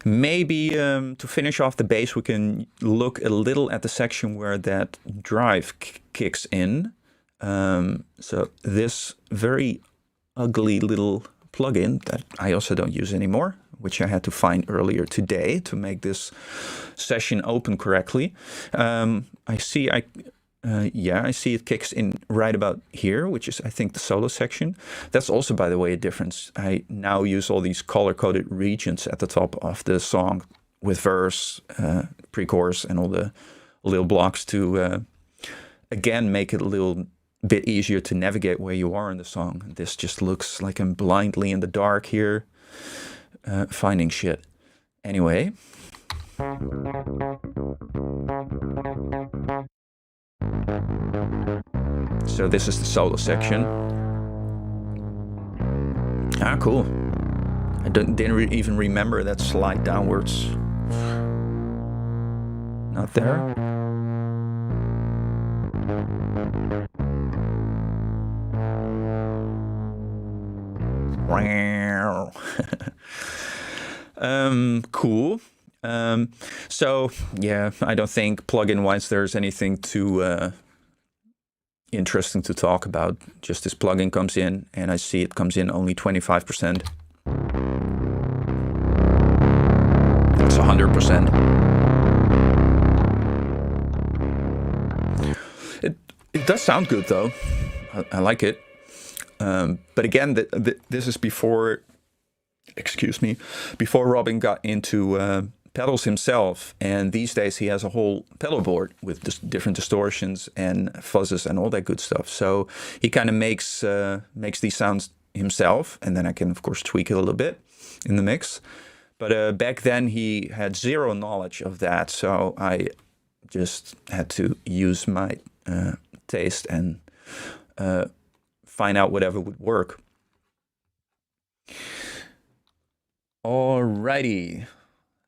S1: Maybe to finish off the bass, we can look a little at the section where that drive kicks in. So this very ugly little plugin that I also don't use anymore, which I had to find earlier today to make this session open correctly. I see it kicks in right about here, which is, I think, the solo section. That's also, by the way, a difference. I now use all these color-coded regions at the top of the song with verse, pre-chorus, and all the little blocks to, again, make it a little bit easier to navigate where you are in the song. This just looks like I'm blindly in the dark here, finding shit. Anyway. So this is the solo section. Ah, cool. I didn't even remember that slide downwards. Not there. Cool. So yeah, I don't think plugin-wise there's anything too interesting to talk about. Just this plugin comes in, and I see it comes in only 25%. 100%. It does sound good though. I like it. But again, this is before, excuse me, before Robin got into pedals himself. And these days he has a whole pedal board with different distortions and fuzzes and all that good stuff. So he kind of makes these sounds himself, and then I can of course tweak it a little bit in the mix. But back then he had zero knowledge of that, so I just had to use my taste and find out whatever would work. Alrighty,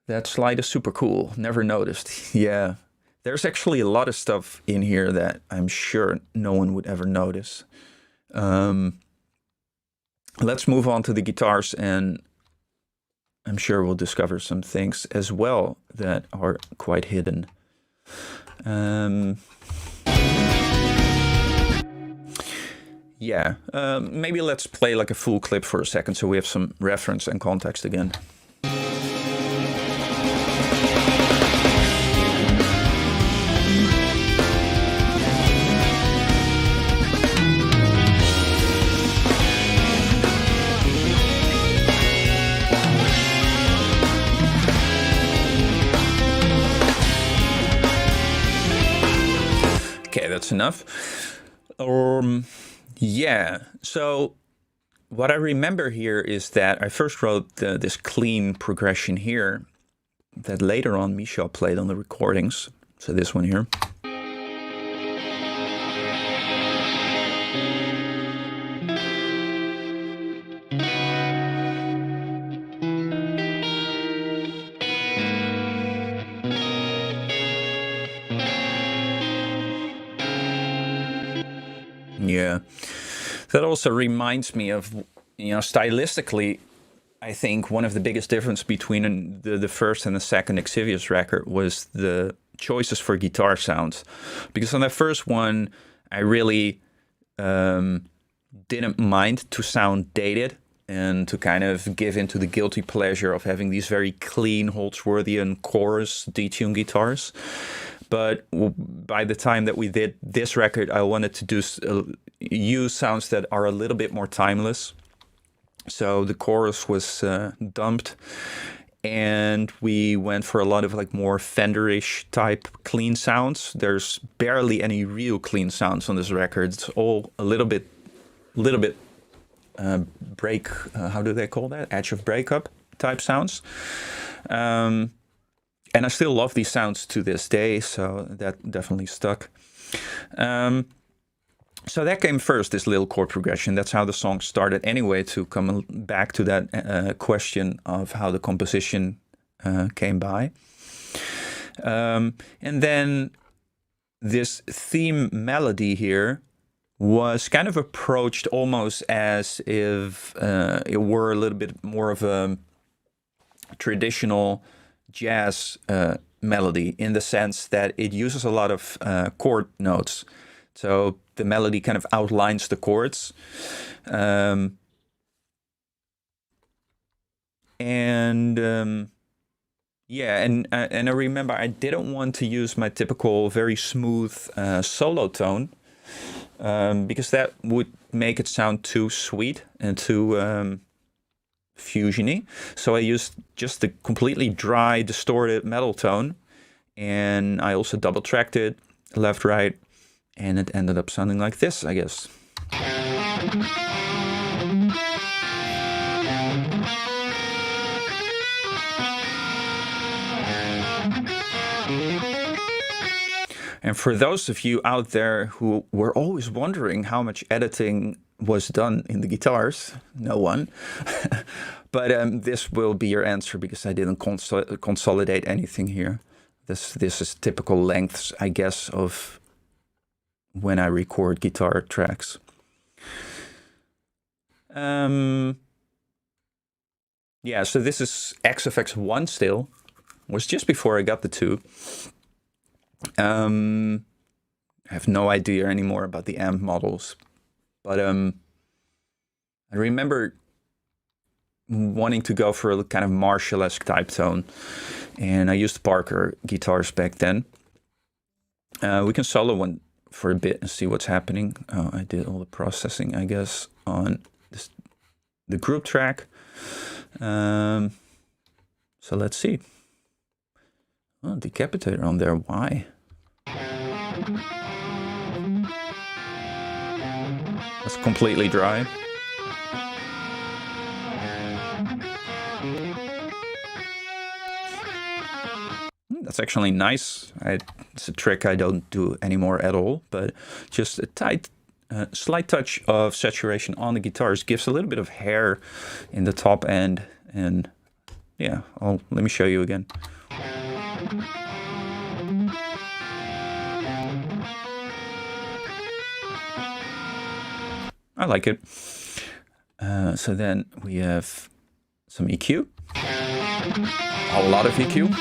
S1: that slide is super cool. Never noticed. Yeah, there's actually a lot of stuff in here that I'm sure no one would ever notice. Let's move on to the guitars, and I'm sure we'll discover some things as well that are quite hidden. Yeah, maybe let's play like a full clip for a second so we have some reference and context again. Okay, that's enough. Yeah, so what I remember here is that I first wrote this clean progression here that later on Michel played on the recordings. So this one here. Yeah, that also reminds me of, you know, stylistically, I think one of the biggest difference between the first and the second Exivious record was the choices for guitar sounds. Because on that first one, I really didn't mind to sound dated and to kind of give into the guilty pleasure of having these very clean Holdsworthian chorus detune guitars. But by the time that we did this record, I wanted to do use sounds that are a little bit more timeless. So the chorus was dumped, and we went for a lot of like more Fenderish type clean sounds. There's barely any real clean sounds on this record. It's all a little bit break. How do they call that? Edge of breakup type sounds. And I still love these sounds to this day, so that definitely stuck. So that came first, this little chord progression. That's how the song started anyway, to come back to that question of how the composition came by. And then this theme melody here was kind of approached almost as if it were a little bit more of a traditional jazz melody, in the sense that it uses a lot of chord notes. So the melody kind of outlines the chords. Yeah, and I remember I didn't want to use my typical very smooth solo tone, because that would make it sound too sweet and too fusiony. So I used just the completely dry, distorted metal tone, and I also double tracked it left, right, and it ended up sounding like this, I guess. And for those of you out there who were always wondering how much editing was done in the guitars, no one. But this will be your answer, because I didn't consolidate anything here. This is typical lengths, I guess, of when I record guitar tracks. Yeah, so this is XFX 1 still. It was just before I got the 2. I have no idea anymore about the amp models, but I remember wanting to go for a kind of Marshall-esque type tone, and I used Parker guitars back then. We can solo one for a bit and see what's happening. I did all the processing, I guess, on the group track. So let's see. Oh, Decapitator on there. Why? That's completely dry. That's actually nice. It's a trick I don't do anymore at all, but just a slight touch of saturation on the guitars gives a little bit of hair in the top end. And yeah, let me show you again. I like it. So then we have some EQ. A lot of EQ.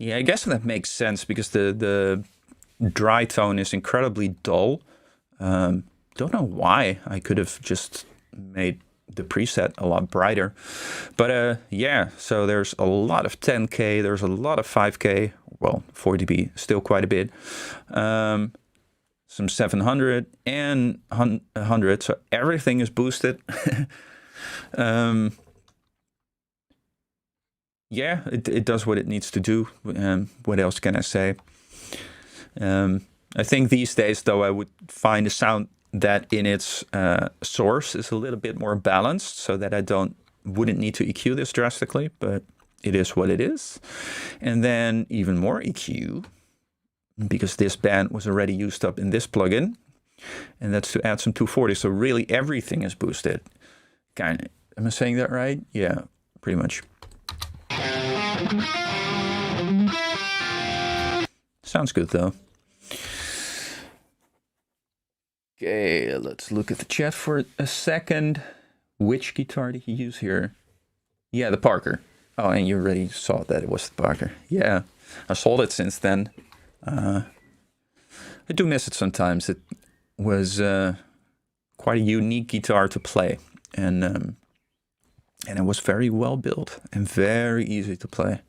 S1: Yeah, I guess that makes sense because the dry tone is incredibly dull. Don't know why. I could have just made the preset a lot brighter. But yeah, so there's a lot of 10K, there's a lot of 5K. Well, 4 dB, still quite a bit. Some 700 and 100, so everything is boosted. Yeah, it does what it needs to do. What else can I say? I think these days, though, I would find a sound that in its source is a little bit more balanced, so that I wouldn't need to EQ this drastically, but it is what it is. And then even more EQ, because this band was already used up in this plugin, and that's to add some 240. So really everything is boosted. Kind of, am I saying that right? Yeah, pretty much. Sounds good though. Okay, let's look at the chat for a second. Which guitar did he use here? Yeah, the Parker. Oh, and you already saw that it was the Parker. Yeah, I sold it since then. I do miss it sometimes. It was quite a unique guitar to play, and it was very well built and very easy to play.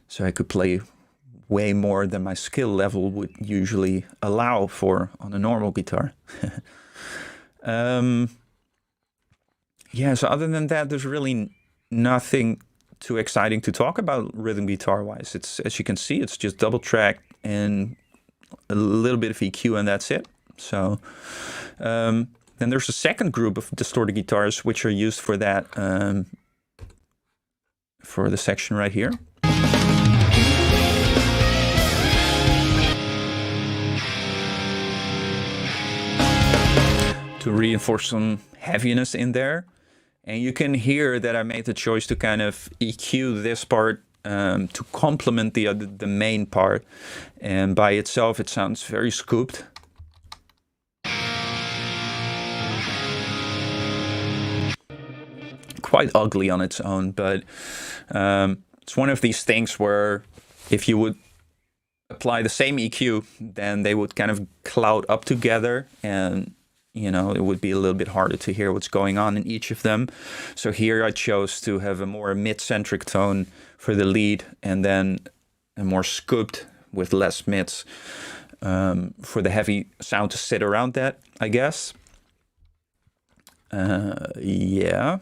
S1: So I could play way more than my skill level would usually allow for on a normal guitar. Yeah, so other than that, there's really nothing too exciting to talk about rhythm guitar wise. It's, as you can see, it's just double tracked and a little bit of EQ, and that's it. So then there's a second group of distorted guitars which are used for that, for the section right here. To reinforce some heaviness in there. And you can hear that I made the choice to kind of EQ this part to complement the main part. And by itself, it sounds very scooped. Quite ugly on its own, but it's one of these things where if you would apply the same EQ, then they would kind of cloud up together, and you know, it would be a little bit harder to hear what's going on in each of them. So here I chose to have a more mid-centric tone for the lead, and then a more scooped with less mids for the heavy sound to sit around that, I guess. Yeah.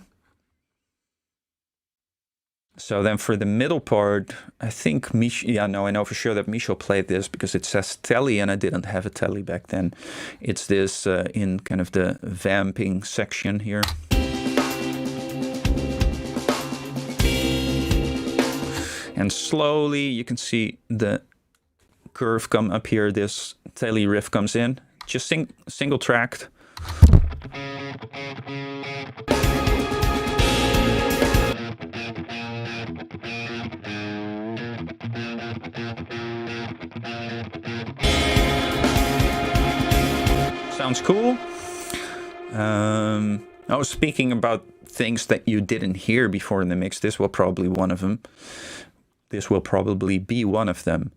S1: So then for the middle part, I think I know for sure that Michel played this because it says telly and I didn't have a telly back then. It's this in kind of the vamping section here. And slowly you can see the curve come up here. This telly riff comes in, just single tracked. Sounds cool. I was speaking about things that you didn't hear before in the mix. This will probably be one of them.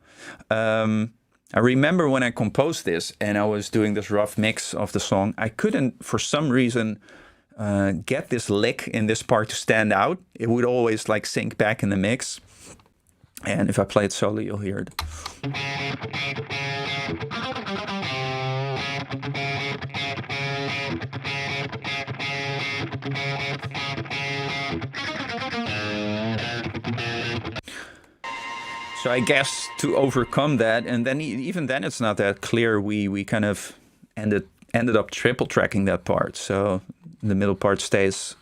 S1: I remember when I composed this and I was doing this rough mix of the song, I couldn't, for some reason, get this lick in this part to stand out, it would always like sink back in the mix. And if I play it solo, you'll hear it. So I guess to overcome that, and then even then it's not that clear, we kind of ended up triple tracking that part. So the middle part stays,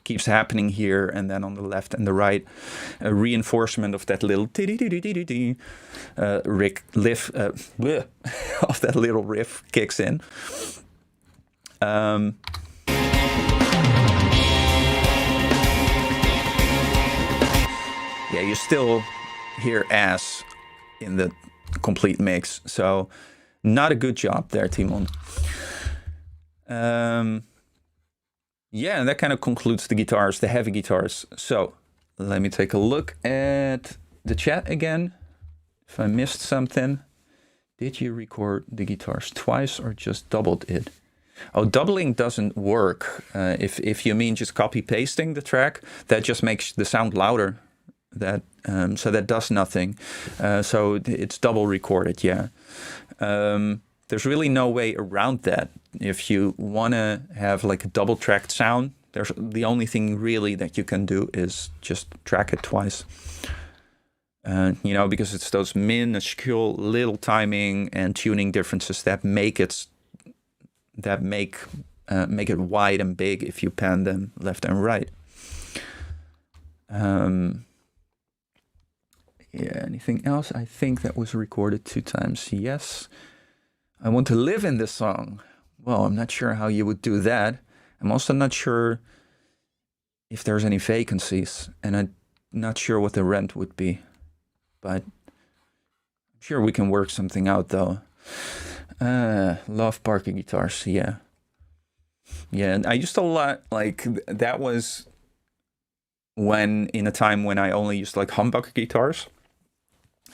S1: keeps happening here, and then on the left and the right, a reinforcement of that little riff of that little riff kicks in. Yeah, you still hear ass in the complete mix, so not a good job there, Timon. Yeah, and that kind of concludes the guitars, the heavy guitars. So let me take a look at the chat again. If I missed something, did you record the guitars twice or just doubled it? Oh, doubling doesn't work. If you mean just copy pasting the track, that just makes the sound louder. That so that does nothing. So it's double recorded. Yeah. There's really no way around that. If you want to have like a double tracked sound, there's the only thing really that you can do is just track it twice. You know, because it's those minuscule little timing and tuning differences that make it wide and big if you pan them left and right. Yeah, anything else? I think that was recorded 2 times. Yes. I want to live in this song. Well, I'm not sure how you would do that. I'm also not sure if there's any vacancies, and I'm not sure what the rent would be. But I'm sure we can work something out, though. Love Parker guitars, yeah. Yeah, and I used a lot, like, that was in a time when I only used, like, humbucker guitars.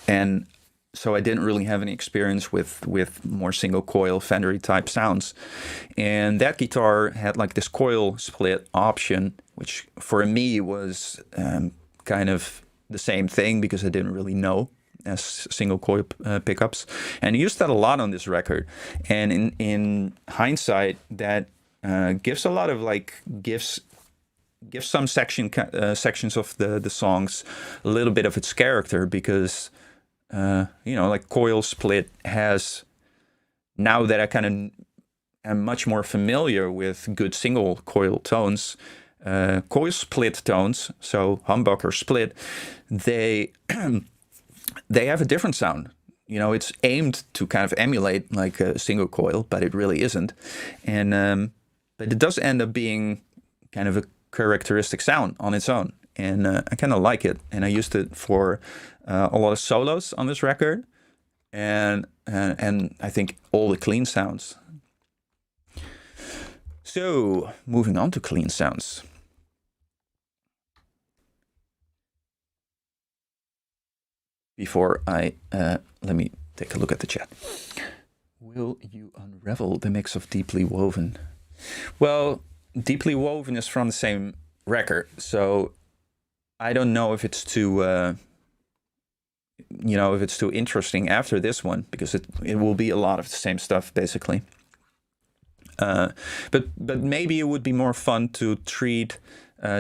S1: And so I didn't really have any experience with more single coil Fendery type sounds. And that guitar had like this coil split option, which for me was kind of the same thing because I didn't really know as single coil pickups. And I used that a lot on this record. And in hindsight, that gives a lot of like, gives some sections of the songs a little bit of its character because you know, like coil split has, now that I kind of am much more familiar with good single coil tones, coil split tones, so humbucker split, they have a different sound. You know, it's aimed to kind of emulate like a single coil, but it really isn't. And but it does end up being kind of a characteristic sound on its own. And I kind of like it. And I used it for a lot of solos on this record. And I think all the clean sounds. So, moving on to clean sounds. Before I, let me take a look at the chat. Will you unravel the mix of Deeply Woven? Well, Deeply Woven is from the same record, so I don't know if it's too, you know, if it's too interesting after this one, because it will be a lot of the same stuff, basically. But maybe it would be more fun to treat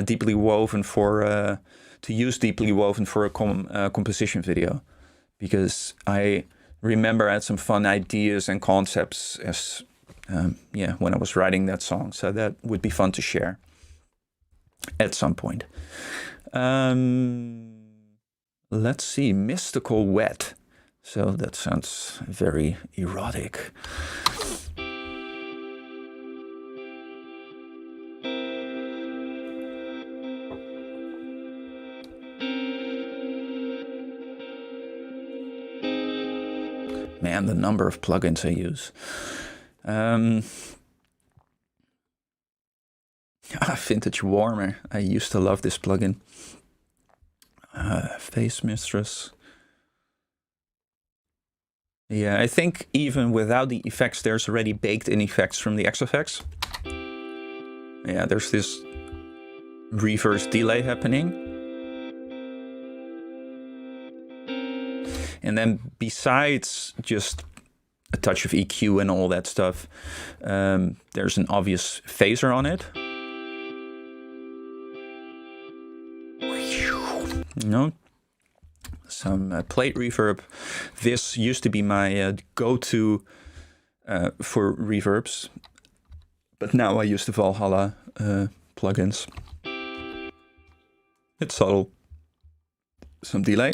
S1: Deeply Woven for, to use Deeply Woven for a composition video, because I remember I had some fun ideas and concepts as, yeah, when I was writing that song. So that would be fun to share at some point. Let's see, Mystical Wet. So that sounds very erotic. Man, the number of plugins I use. Vintage Warmer. I used to love this plugin. Face Mistress. Yeah, I think even without the effects, there's already baked in effects from the XFX. Yeah, there's this reverse delay happening. And then besides just a touch of EQ and all that stuff, there's an obvious phaser on it. You know, some plate reverb. This used to be my go-to for reverbs, but now I use the Valhalla plugins. It's subtle. Some delay.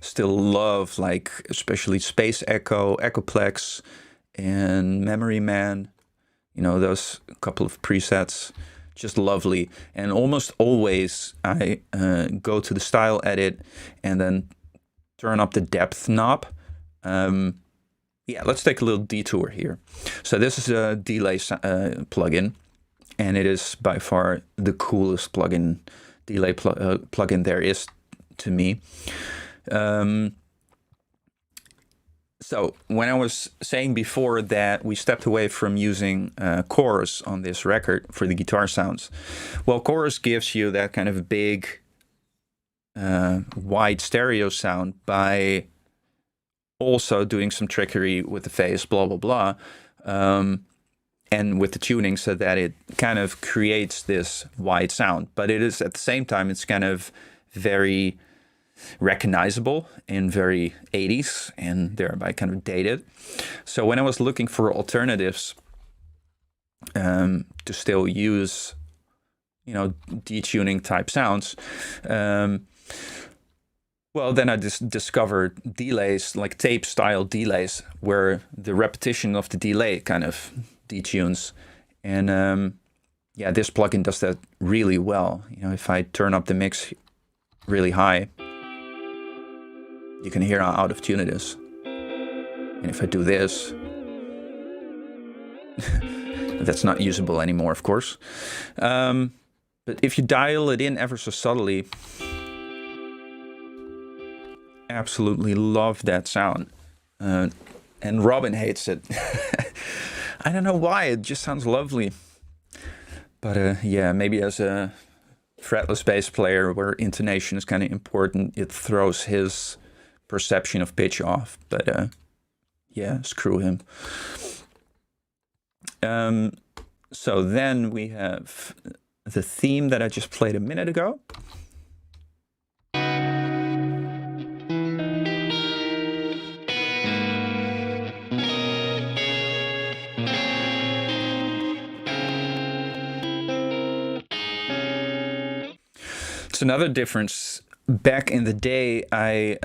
S1: Still love, like, especially Space Echo, Echoplex, and Memory Man. You know, those couple of presets. Just lovely. And almost always I go to the style edit and then turn up the depth knob. Yeah, let's take a little detour here. So this is a delay plugin, and it is by far the coolest delay plugin there is to me. So when I was saying before that we stepped away from using chorus on this record for the guitar sounds, well, chorus gives you that kind of big, wide stereo sound by also doing some trickery with the phase, blah, blah, blah, and with the tuning so that it kind of creates this wide sound. But it is, at the same time, it's kind of very recognizable and very 80s and thereby kind of dated. So when I was looking for alternatives to still use, you know, detuning type sounds, well, then I just discovered delays, like tape style delays, where the repetition of the delay kind of detunes. And yeah, this plugin does that really well. You know, if I turn up the mix really high, you can hear how out of tune it is. And if I do this, that's not usable anymore, of course. But if you dial it in ever so subtly, absolutely love that sound. And Robin hates it. I don't know why, it just sounds lovely. But yeah, maybe as a fretless bass player where intonation is kind of important, it throws his perception of pitch off. But yeah, screw him. So then we have the theme that I just played a minute ago. It's another difference. Back in the day, I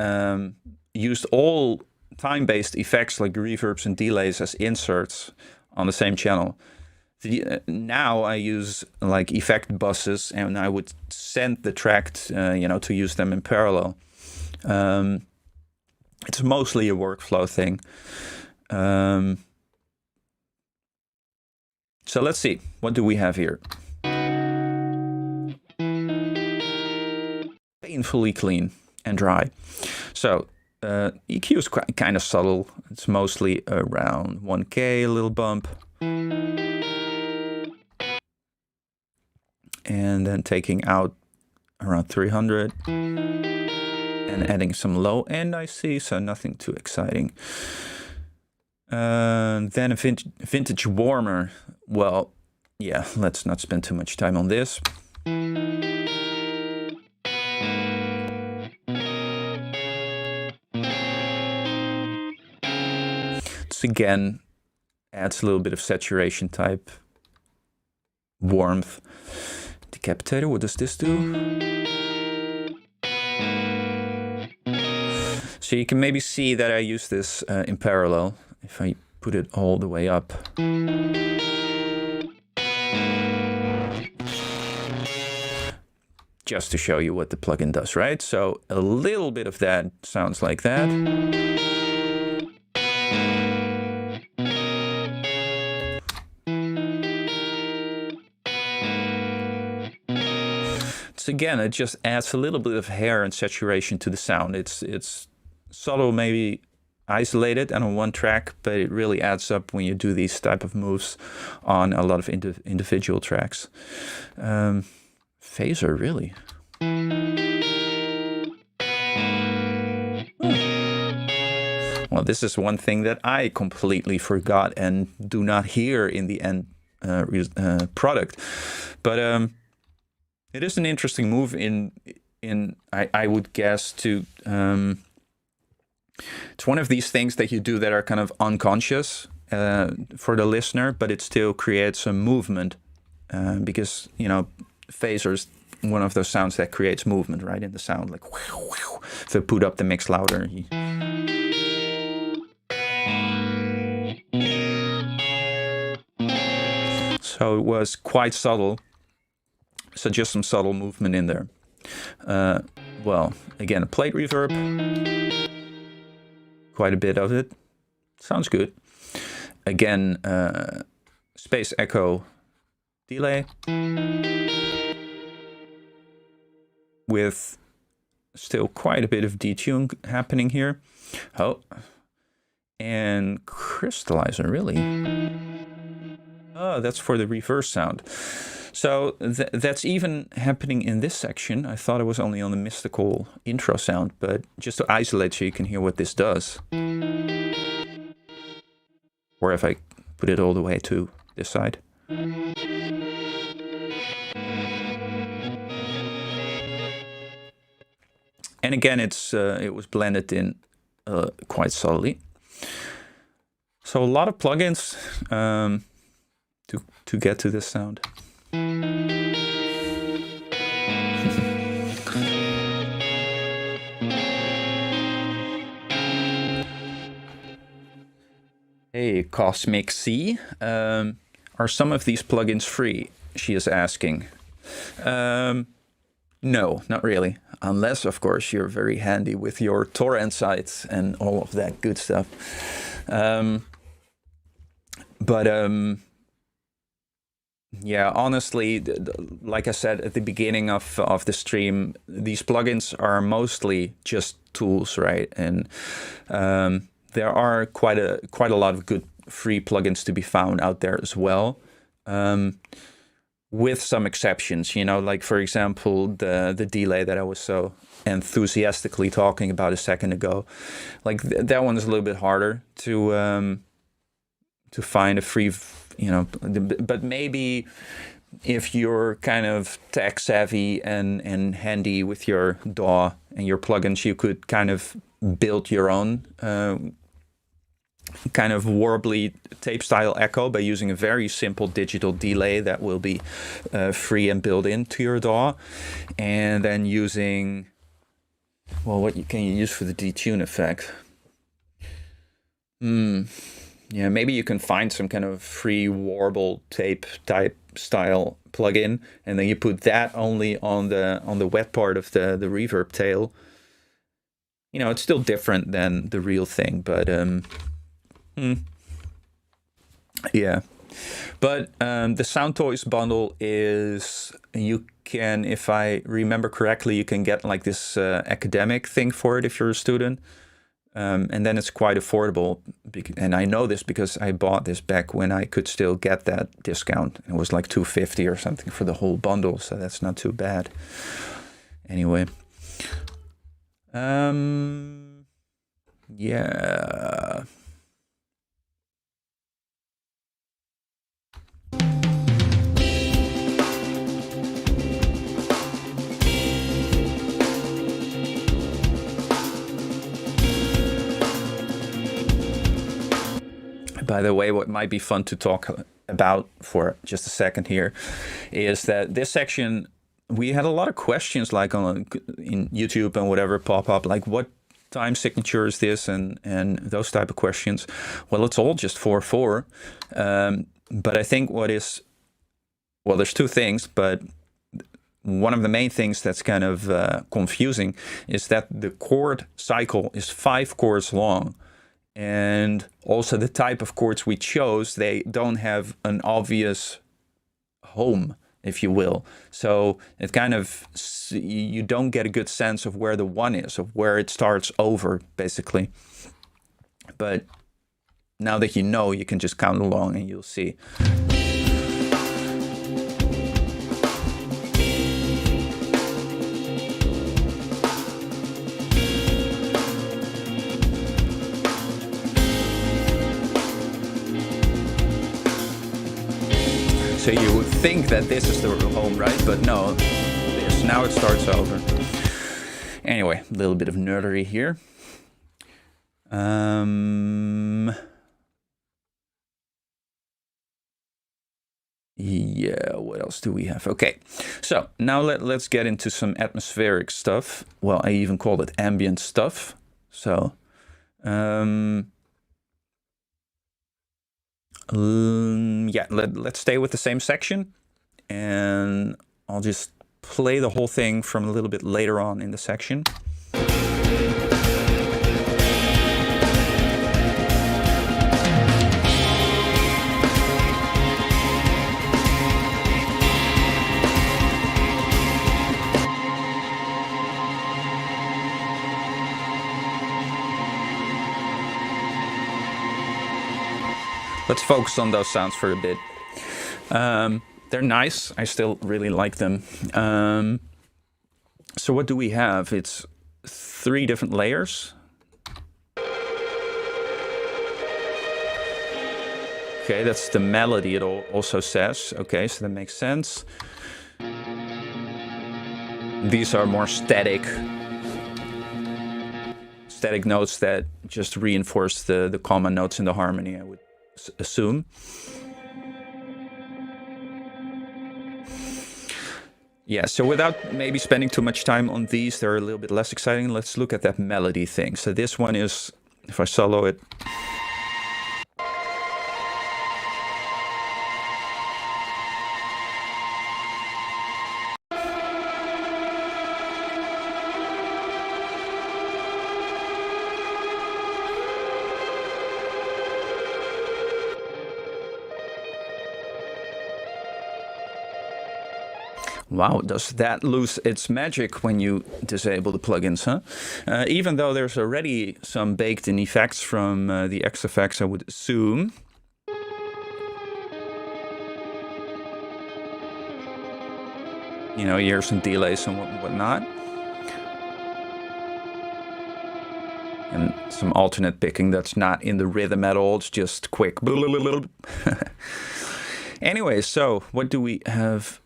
S1: used all time-based effects like reverbs and delays as inserts on the same channel. Now I use like effect buses, and I would send the track, you know, to use them in parallel. It's mostly a workflow thing. So let's see, what do we have here? Painfully clean and dry. So EQ is kind of subtle. It's mostly around 1K, a little bump. And then taking out around 300 and adding some low end, I see, so nothing too exciting. Then a vintage warmer. Well, yeah, let's not spend too much time on this. This again adds a little bit of saturation type warmth. Decapitator, what does this do? So you can maybe see that I use this in parallel if I put it all the way up. Just to show you what the plugin does, right? So a little bit of that sounds like that. Again, it just adds a little bit of hair and saturation to the sound. It's subtle, maybe isolated and on one track, but it really adds up when you do these type of moves on a lot of individual tracks. Phaser, really. Well, this is one thing that I completely forgot and do not hear in the end product, but it is an interesting move. I would guess to. It's one of these things that you do that are kind of unconscious for the listener, but it still creates some movement because phasers. One of those sounds that creates movement, right, in the sound, like if I put up the mix louder. So it was quite subtle. So just some subtle movement in there. Well, again, a plate reverb. Quite a bit of it. Sounds good. Again, space echo delay. With still quite a bit of detune happening here. Oh, and crystallizer, really? Oh, that's for the reverse sound. So that's even happening in this section. I thought it was only on the mystical intro sound, but just to isolate so you can hear what this does. Or if I put it all the way to this side. And again, it was blended in quite subtly. So a lot of plugins to get to this sound. Hey, Cosmic C, are some of these plugins free? She is asking. No, not really. Unless, of course, you're very handy with your torrent sites and all of that good stuff. Yeah, honestly, like I said at the beginning of the stream, these plugins are mostly just tools, right? And there are quite a lot of good free plugins to be found out there as well. With some exceptions, like for example, the delay that I was so enthusiastically talking about a second ago. Like that one is a little bit harder to find a free, but maybe if you're kind of tech savvy and handy with your DAW and your plugins, you could kind of build your own kind of warbly tape style echo by using a very simple digital delay that will be free and built into your DAW, and then using, well, what can you use for the detune effect? Yeah, maybe you can find some kind of free warble tape type style plugin, and then you put that only on the wet part of the reverb tail. It's still different than the real thing, but yeah. But the Sound Toys bundle is, you can, if I remember correctly, you can get like this academic thing for it if you're a student. And then it's quite affordable. And I know this because I bought this back when I could still get that discount. It was like $250 or something for the whole bundle, so that's not too bad. Anyway. Yeah. By the way, what might be fun to talk about for just a second here is that this section, we had a lot of questions like in YouTube and whatever pop up, like what time signature is this and those type of questions. Well, it's all just 4/4. But I think there's two things, but one of the main things that's kind of confusing is that the chord cycle is 5 chords long. And also the type of chords we chose, they don't have an obvious home, if you will. So it kind of, you don't get a good sense of where the one is, of where it starts over, basically. but now that you know, you can just count along and you'll see. So you would think that this is the home, right? But no, now it starts over. Anyway, a little bit of nerdery here. Yeah, what else do we have? Okay, so now let's get into some atmospheric stuff. Well, I even called it ambient stuff. So, yeah, let's stay with the same section, and I'll just play the whole thing from a little bit later on in the section. Let's focus on those sounds for a bit. They're nice. I still really like them. So what do we have? It's 3 different layers. Okay, that's the melody it also says. Okay, so that makes sense. These are more static notes that just reinforce the common notes in the harmony, I would assume. Yeah, so without maybe spending too much time on these, they're a little bit less exciting. Let's look at that melody thing. So this one is, if I solo it, wow, does that lose its magic when you disable the plugins, huh? Even though there's already some baked-in effects from the X effects, I would assume. You know, you hear some delays and whatnot. And some alternate picking that's not in the rhythm at all, it's just quick. Anyway, so what do we have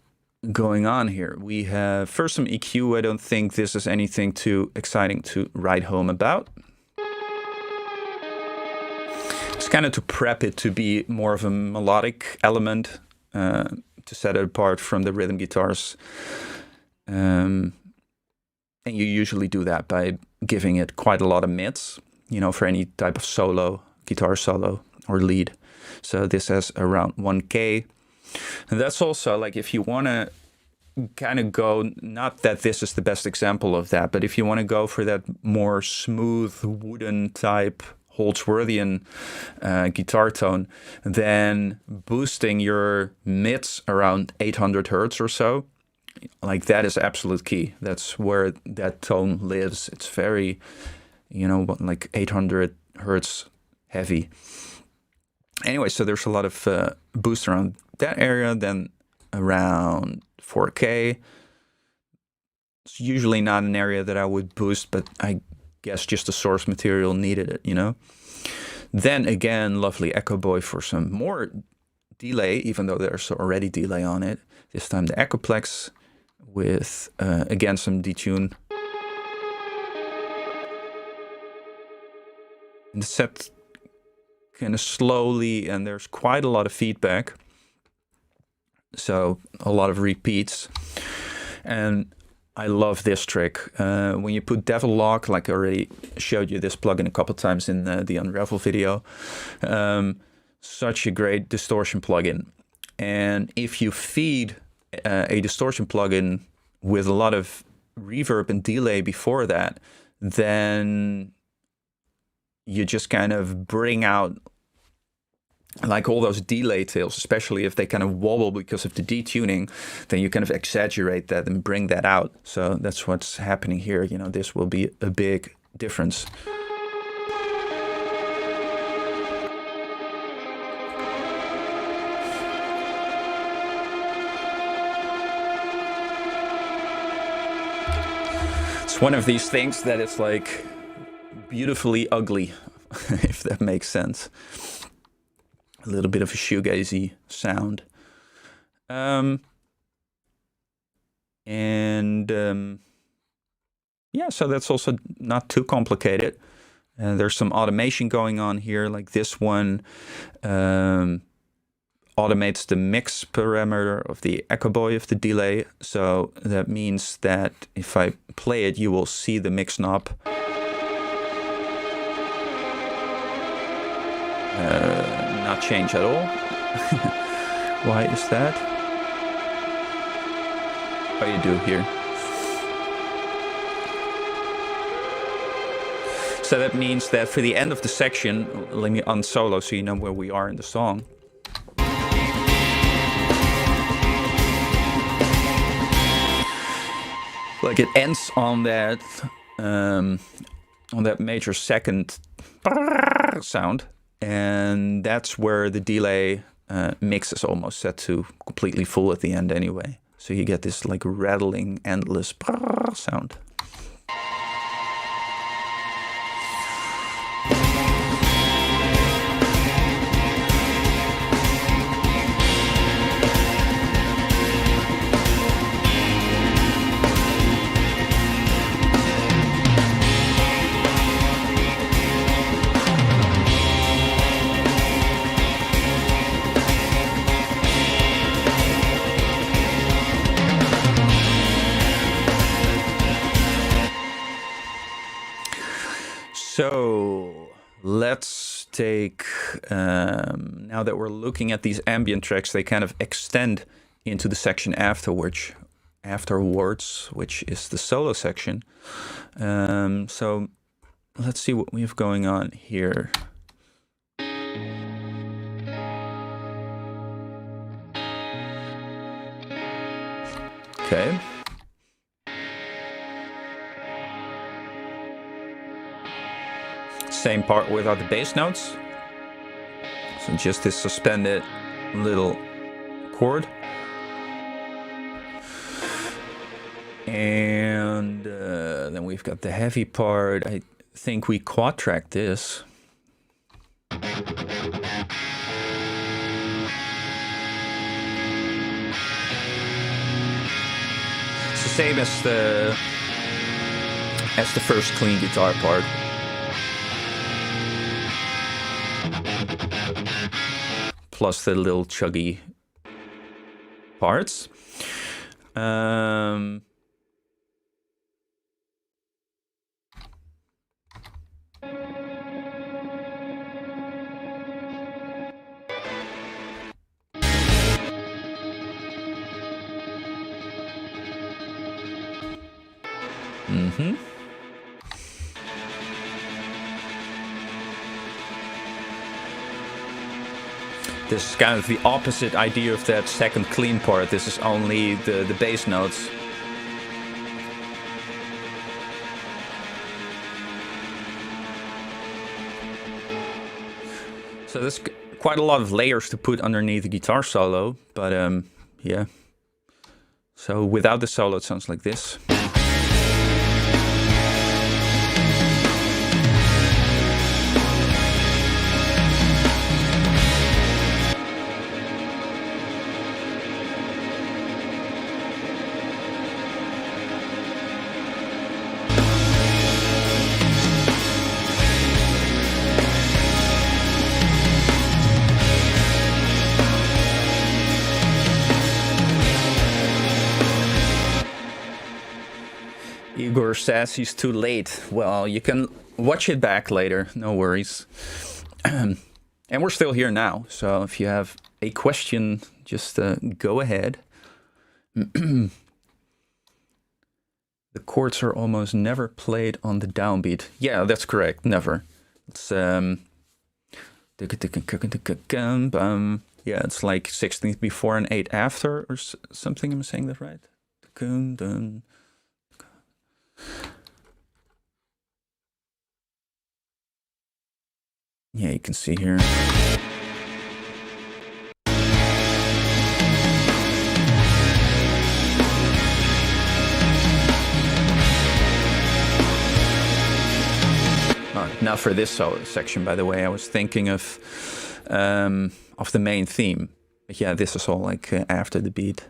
S1: going on here? We have first some EQ. I don't think this is anything too exciting to write home about. It's kind of to prep it to be more of a melodic element, to set it apart from the rhythm guitars. And you usually do that by giving it quite a lot of mids, you know, for any type of solo, guitar solo or lead. So this has around 1K. And that's also like, if you want to kind of go, not that this is the best example of that, but if you want to go for that more smooth wooden type Holdsworthian guitar tone, then boosting your mids around 800 hertz or so, like that is absolute key. That's where that tone lives. It's very, you know, like 800 hertz heavy. Anyway, so there's a lot of boost around that area, then around 4K. It's usually not an area that I would boost, but I guess just the source material needed it, you know. Then again, lovely Echo Boy for some more delay, even though there's already delay on it. This time the Echoplex with, again, some detune. And set kind of slowly, and there's quite a lot of feedback. So a lot of repeats. And I love this trick. When you put Devil Lock, like I already showed you this plugin a couple times in the Unravel video, such a great distortion plugin. And if you feed a distortion plugin with a lot of reverb and delay before that, then you just kind of bring out like all those delay tails, especially if they kind of wobble because of the detuning, then you kind of exaggerate that and bring that out. So that's what's happening here. You know, this will be a big difference. It's one of these things that it's like beautifully ugly, if that makes sense. A little bit of a shoegazy sound. Yeah, so that's also not too complicated. There's some automation going on here, like this one automates the mix parameter of the echo boy of the delay. So that means that if I play it, you will see the mix knob. Not change at all. Why is that? Oh, you do here. So that means that for the end of the section, let me unsolo so you know where we are in the song. Like it ends on that major second sound, and that's where the delay mix is almost set to completely full at the end anyway. So you get this like rattling, endless sound. So let's take, now that we're looking at these ambient tracks, they kind of extend into the section afterwards, which is the solo section. So let's see what we have going on here. Okay. Same part without the bass notes. So just this suspended little chord. And then we've got the heavy part. I think we quad tracked this. It's the same as the first clean guitar part. Plus the little chuggy parts. Mm-hmm. This is kind of the opposite idea of that second clean part. This is only the bass notes. So there's quite a lot of layers to put underneath the guitar solo, but yeah. So without the solo, it sounds like this. Igor says he's too late. Well, you can watch it back later, no worries. And we're still here now, so if you have a question, just go ahead. The chords are almost never played on the downbeat. Yeah, that's correct, never. It's yeah, it's like 16th before and 8 after or something. Am I saying that right? Yeah, you can see here. not for this solo section, by the way. I was thinking of the main theme. But yeah, this is all like after the beat.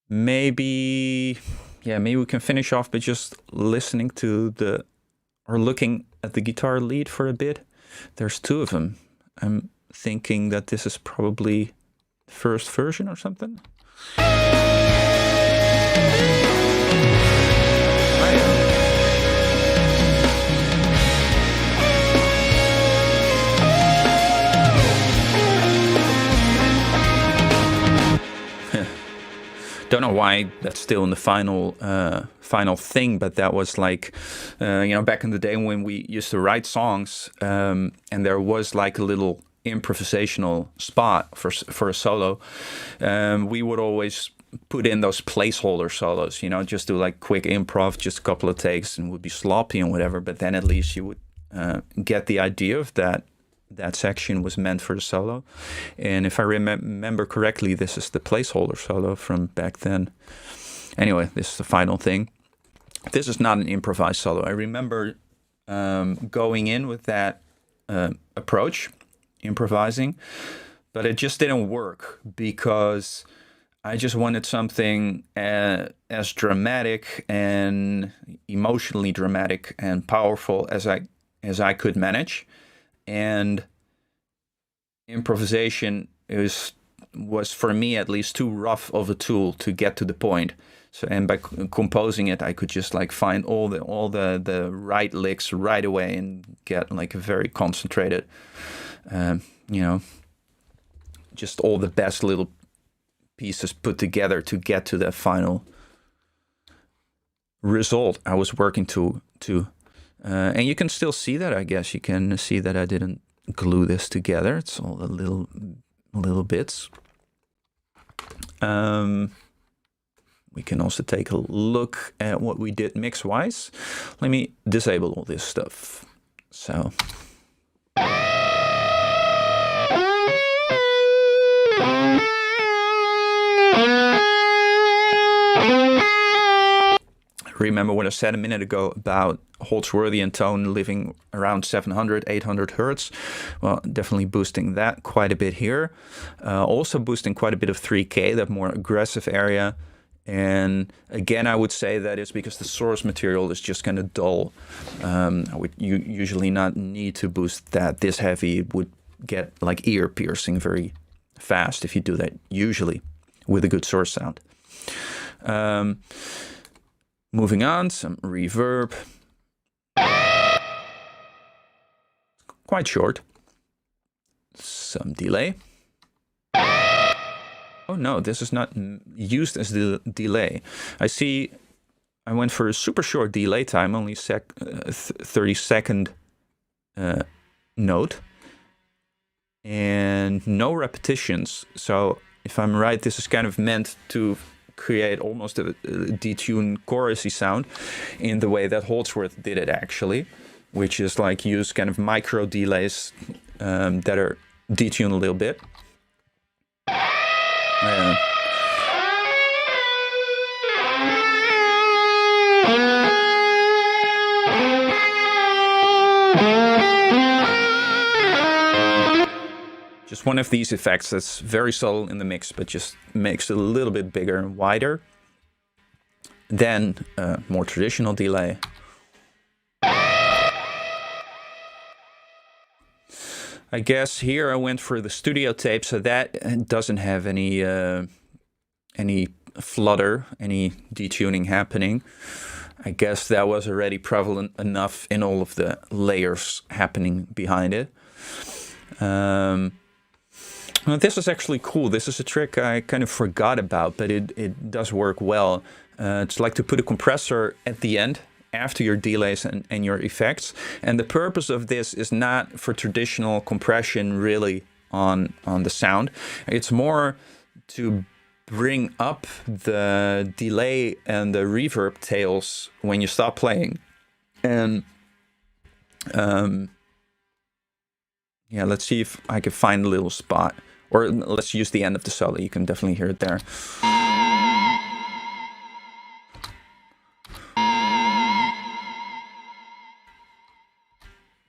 S1: Maybe we can finish off by just listening to or looking at the guitar lead for a bit. There's two of them. I'm thinking that this is probably the first version or something. Don't know why that's still in the final thing, but that was like, back in the day when we used to write songs, and there was like a little improvisational spot for a solo. We would always put in those placeholder solos, just do like quick improv, just a couple of takes, and would be sloppy and whatever. But then at least you would get the idea of that section was meant for the solo. And if I remember correctly, this is the placeholder solo from back then. Anyway, this is the final thing. This is not an improvised solo. I remember going in with that approach, improvising, but it just didn't work because I just wanted something as dramatic and emotionally dramatic and powerful as I could manage. And improvisation was for me at least too rough of a tool to get to the point. So, and by composing it, I could just like find all the right licks right away and get like a very concentrated, just all the best little pieces put together to get to the final result I was working to. And you can still see that, I guess. You can see that I didn't glue this together. It's all the little bits. We can also take a look at what we did mix-wise. Let me disable all this stuff. So... Remember what I said a minute ago about Holdsworthy and tone living around 700, 800 hertz. Well, definitely boosting that quite a bit here. Also boosting quite a bit of 3K, that more aggressive area. And again, I would say that is because the source material is just kind of dull. I would usually not need to boost that this heavy. It would get like ear piercing very fast if you do that usually with a good source sound. Moving on, some reverb. Quite short. Some delay. Oh no, this is not used as the delay. I see I went for a super short delay time, only 30-second note. And no repetitions. So if I'm right, this is kind of meant to create almost a detuned chorusy sound in the way that Holdsworth did it actually, which is like use kind of micro delays that are detuned a little bit. Just one of these effects that's very subtle in the mix, but just makes it a little bit bigger and wider. Then more traditional delay. I guess here I went for the studio tape, so that doesn't have any flutter, any detuning happening. I guess that was already prevalent enough in all of the layers happening behind it. Well, this is actually cool. This is a trick I kind of forgot about, but it does work well. It's like to put a compressor at the end after your delays and your effects. And the purpose of this is not for traditional compression really on the sound. It's more to bring up the delay and the reverb tails when you stop playing. And yeah, let's see if I can find a little spot. Or let's use the end of the solo. You can definitely hear it there.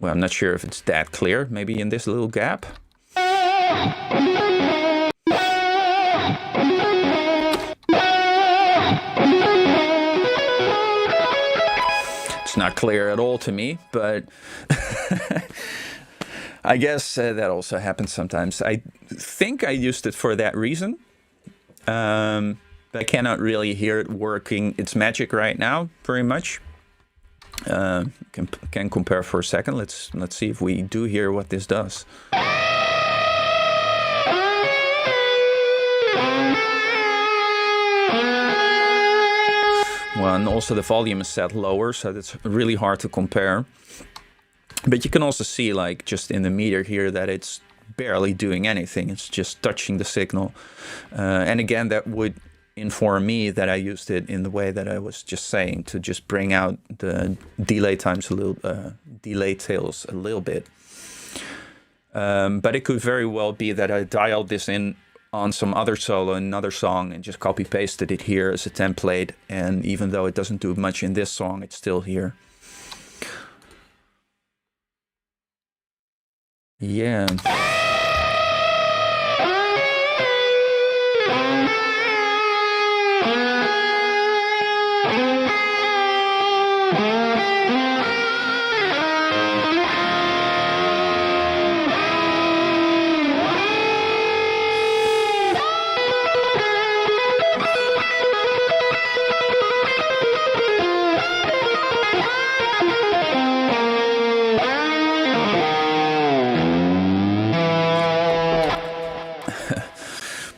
S1: Well, I'm not sure if it's that clear. Maybe in this little gap. It's not clear at all to me, but I guess that also happens sometimes. I think I used it for that reason. But I cannot really hear it working its magic right now very much. Can compare for a second. Let's see if we do hear what this does. Well, and also the volume is set lower, so that's really hard to compare. But you can also see, like, just in the meter here, that it's barely doing anything. It's just touching the signal. And again, that would inform me that I used it in the way that I was just saying, to just bring out the delay times a little, delay tails a little bit. But it could very well be that I dialed this in on some other solo in another song and just copy pasted it here as a template. And even though it doesn't do much in this song, it's still here. Yeah.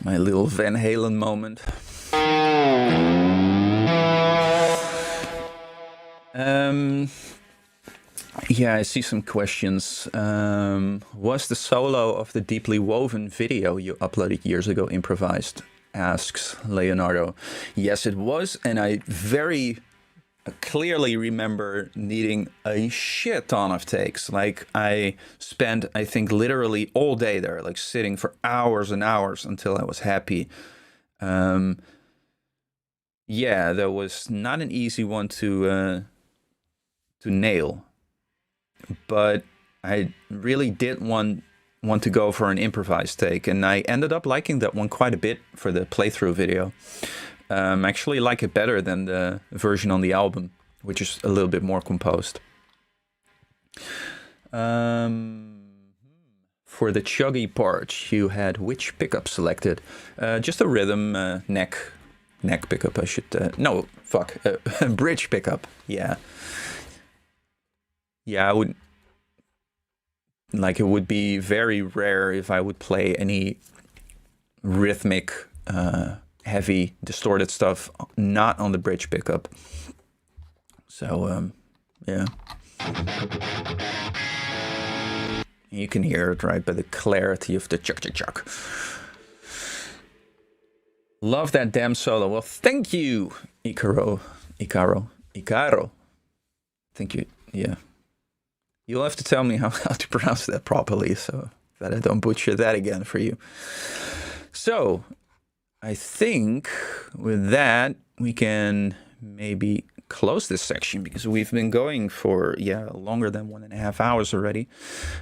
S1: My little Van Halen moment. Yeah, I see some questions. Was the solo of the Deeply Woven video you uploaded years ago improvised? Asks Leonardo. Yes, it was, and I very clearly remember needing a shit ton of takes. Like, I spent, I think, literally all day there, like sitting for hours and hours until I was happy. Yeah, that was not an easy one to nail, but I really did want to go for an improvised take, and I ended up liking that one quite a bit for the playthrough video. Actually like it better than the version on the album, which is a little bit more composed. For the chuggy part, you had which pickup selected? Just a rhythm neck pickup, I should... no, fuck. Bridge pickup, yeah. Yeah, I would... Like, it would be very rare if I would play any rhythmic... heavy distorted stuff not on the bridge pickup. So yeah, you can hear it right by the clarity of the chuck chuck chuck. Love that damn solo. Well, thank you, Icaro. Thank you. Yeah, you'll have to tell me how to pronounce that properly so that I don't butcher that again for you. So I think with that, we can maybe close this section because we've been going for, yeah, longer than 1.5 hours already.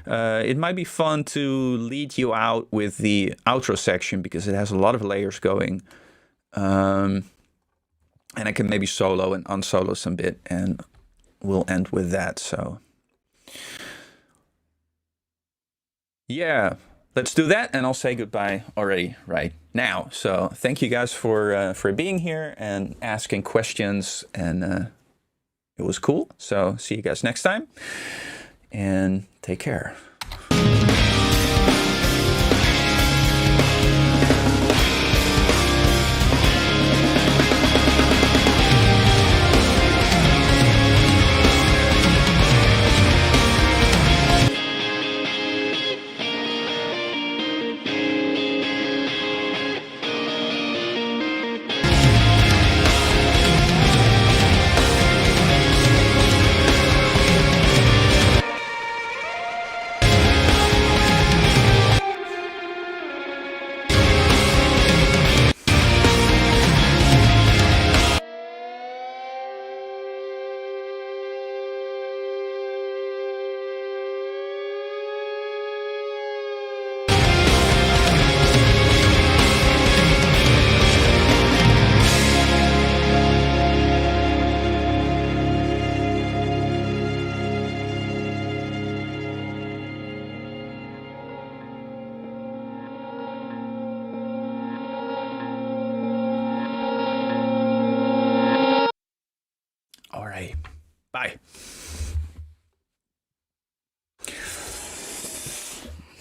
S1: It might be fun to lead you out with the outro section because it has a lot of layers going. And I can maybe solo and unsolo some bit and we'll end with that. So, yeah. Let's do that, and I'll say goodbye already right now. So thank you guys for being here and asking questions, and it was cool. So see you guys next time, and take care. Bye.